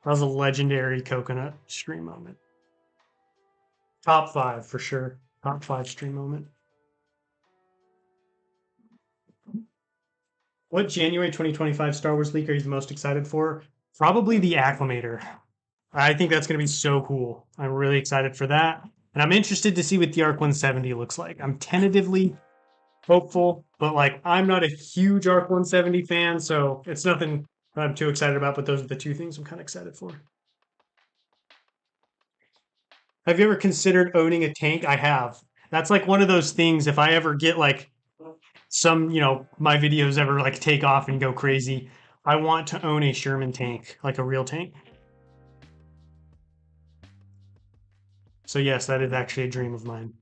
That was a legendary Coconut stream moment. Top 5 for sure. Top 5 stream moment. What January 2025 Star Wars leak are you the most excited for? Probably the Acclimator. I think that's going to be so cool. I'm really excited for that. And I'm interested to see what the ARC 170 looks like. I'm tentatively hopeful, but like I'm not a huge ARC 170 fan, so it's nothing I'm too excited about, but those are the two things I'm kind of excited for. Have you ever considered owning a tank? I have. That's like one of those things if I ever get like some, my videos ever like take off and go crazy, I want to own a Sherman tank, like a real tank. So yes, that is actually a dream of mine.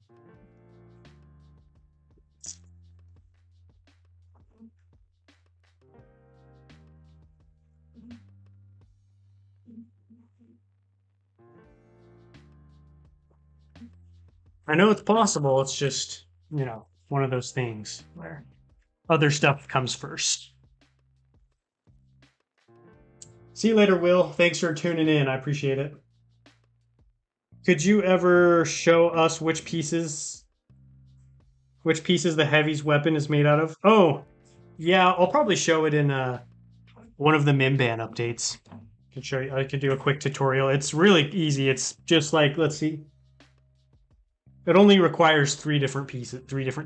I know it's possible. It's just, one of those things where other stuff comes first. See you later, Will. Thanks for tuning in. I appreciate it. Could you ever show us which pieces the heavy's weapon is made out of? Oh, yeah, I'll probably show it in one of the Mimban updates. Could show you. I could do a quick tutorial. It's really easy. It's just like, let's see. It only requires three different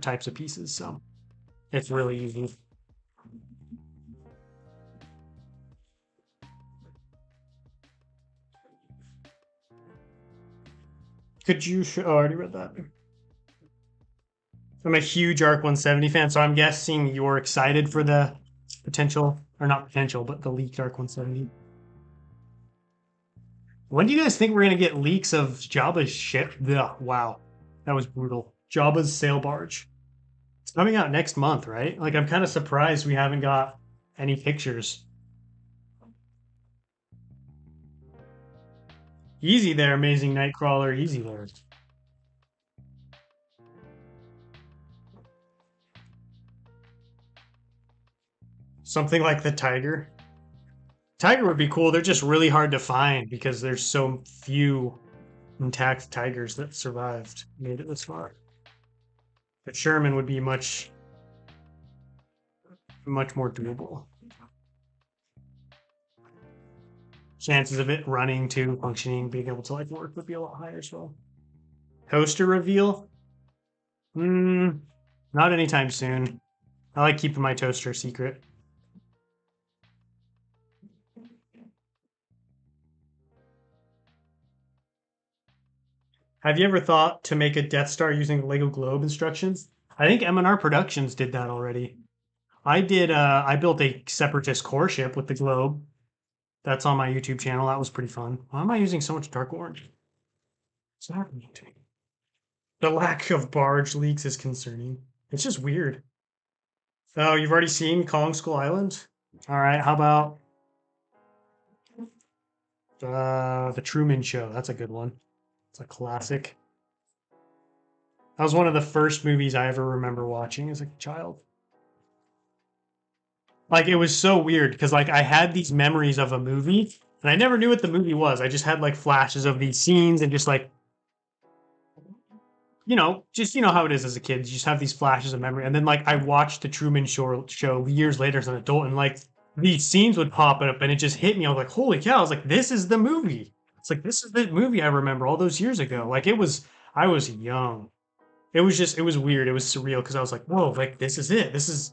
types of pieces, so it's really easy. Could you? Oh, I already read that. I'm a huge ARC 170 fan, so I'm guessing you're excited for the potential, or not potential, but the leaked ARC 170. When do you guys think we're gonna get leaks of Jabba's ship? Ugh, wow, that was brutal. Jabba's sail barge. It's coming out next month, right? Like, I'm kind of surprised we haven't got any pictures. Easy there, amazing Nightcrawler. Easy there. Something like the Tiger. Tiger would be cool. They're just really hard to find because there's so few intact tigers that survived, made it this far. But Sherman would be much, much more doable. Chances of it running to functioning, being able to like work would be a lot higher as well. Toaster reveal? Not anytime soon. I like keeping my toaster secret. Have you ever thought to make a Death Star using the Lego Globe instructions? I think M&R Productions did that already. I did. I built a Separatist core ship with the globe. That's on my YouTube channel. That was pretty fun. Why am I using so much dark orange? What's happening to me? The lack of barge leaks is concerning. It's just weird. Oh, you've already seen Kong Skull Island? All right. How about the Truman Show? That's a good one. It's a classic. That was one of the first movies I ever remember watching as a child. Like it was so weird because like I had these memories of a movie and I never knew what the movie was. I just had like flashes of these scenes and just like just how it is as a kid. You just have these flashes of memory. And then like I watched the Truman Show years later as an adult and like these scenes would pop up and it just hit me. I was like, holy cow, I was like, this is the movie. It's like this is the movie I remember all those years ago. Like I was young. It was weird. It was surreal because I was like, whoa, like this is it. This is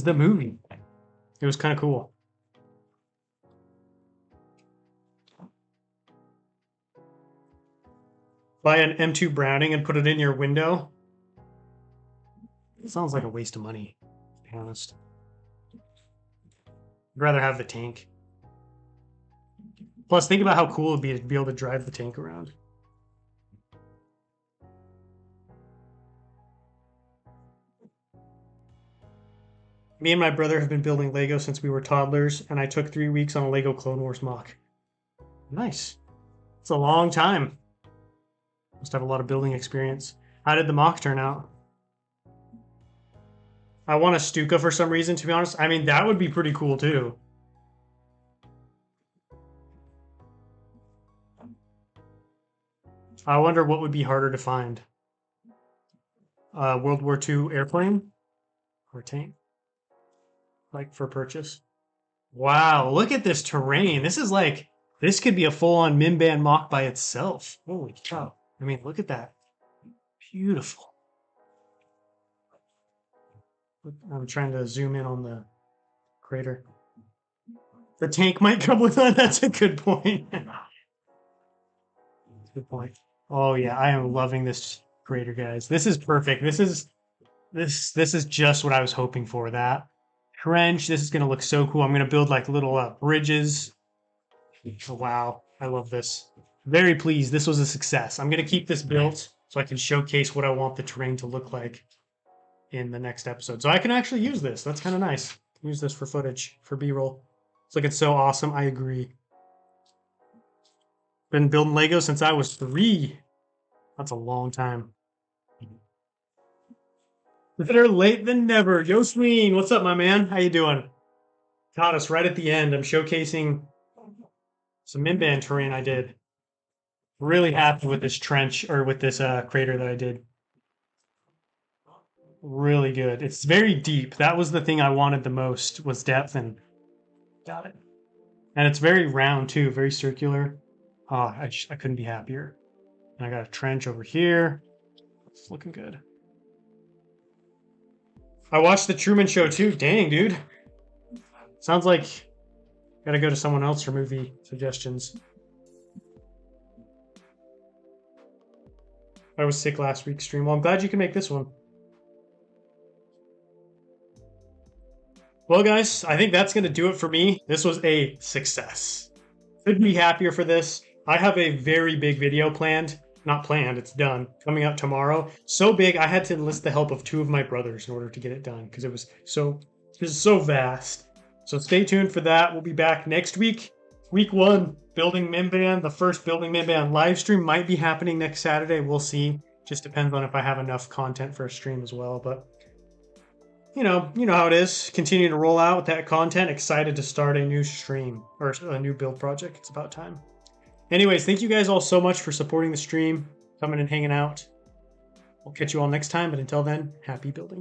the movie. It was kind of cool. Buy an M2 Browning and put it in your window. It sounds like a waste of money, to be honest. I'd rather have the tank. Plus, think about how cool it'd be to be able to drive the tank around. Me and my brother have been building Lego since we were toddlers, and I took 3 weeks on a Lego Clone Wars mock. Nice. It's a long time. Must have a lot of building experience. How did the mock turn out? I want a Stuka for some reason, to be honest. I mean, that would be pretty cool, too. I wonder what would be harder to find. World War II airplane? Or tank? Like, for purchase? Wow, look at this terrain. This is like, this could be a full-on Mimban mock by itself. Holy cow. I mean, look at that. Beautiful. I'm trying to zoom in on the crater. The tank might come with that. That's a good point. Good point. Oh yeah, I am loving this crater, guys. This is perfect. This is just what I was hoping for. That trench. This is gonna look so cool. I'm gonna build like little bridges. Oh, wow, I love this. Very pleased. This was a success. I'm gonna keep this built so I can showcase what I want the terrain to look like in the next episode. So I can actually use this. That's kind of nice. Use this for footage, for B-roll. It's looking so awesome. I agree. Been building Lego since I was 3. That's a long time. Better late than never. Yo, Sween, what's up, my man? How you doing? Caught us right at the end. I'm showcasing some Mimban terrain I did. Really happy with this trench, or with this crater that I did. Really good. It's very deep. That was the thing I wanted the most, was depth, and got it. And it's very round too, very circular. Oh, I couldn't be happier. And I got a trench over here. It's looking good. I watched the Truman Show too. Dang, dude. Sounds like gotta go to someone else for movie suggestions. I was sick last week's stream. Well, I'm glad you can make this one. Well, guys, I think that's going to do it for me. This was a success. Couldn't be happier for this. I have a very big video planned. Not planned, it's done. Coming out tomorrow. So big, I had to enlist the help of 2 of my brothers in order to get it done, because it was so vast. So stay tuned for that. We'll be back next week. Week 1, Building Mimban. The first Building Mimban live stream might be happening next Saturday. We'll see. Just depends on if I have enough content for a stream as well, but you know how it is. Continue to roll out with that content. Excited to start a new stream or a new build project. It's about time. Anyways, thank you guys all so much for supporting the stream, coming and hanging out. We'll catch you all next time, but until then, happy building.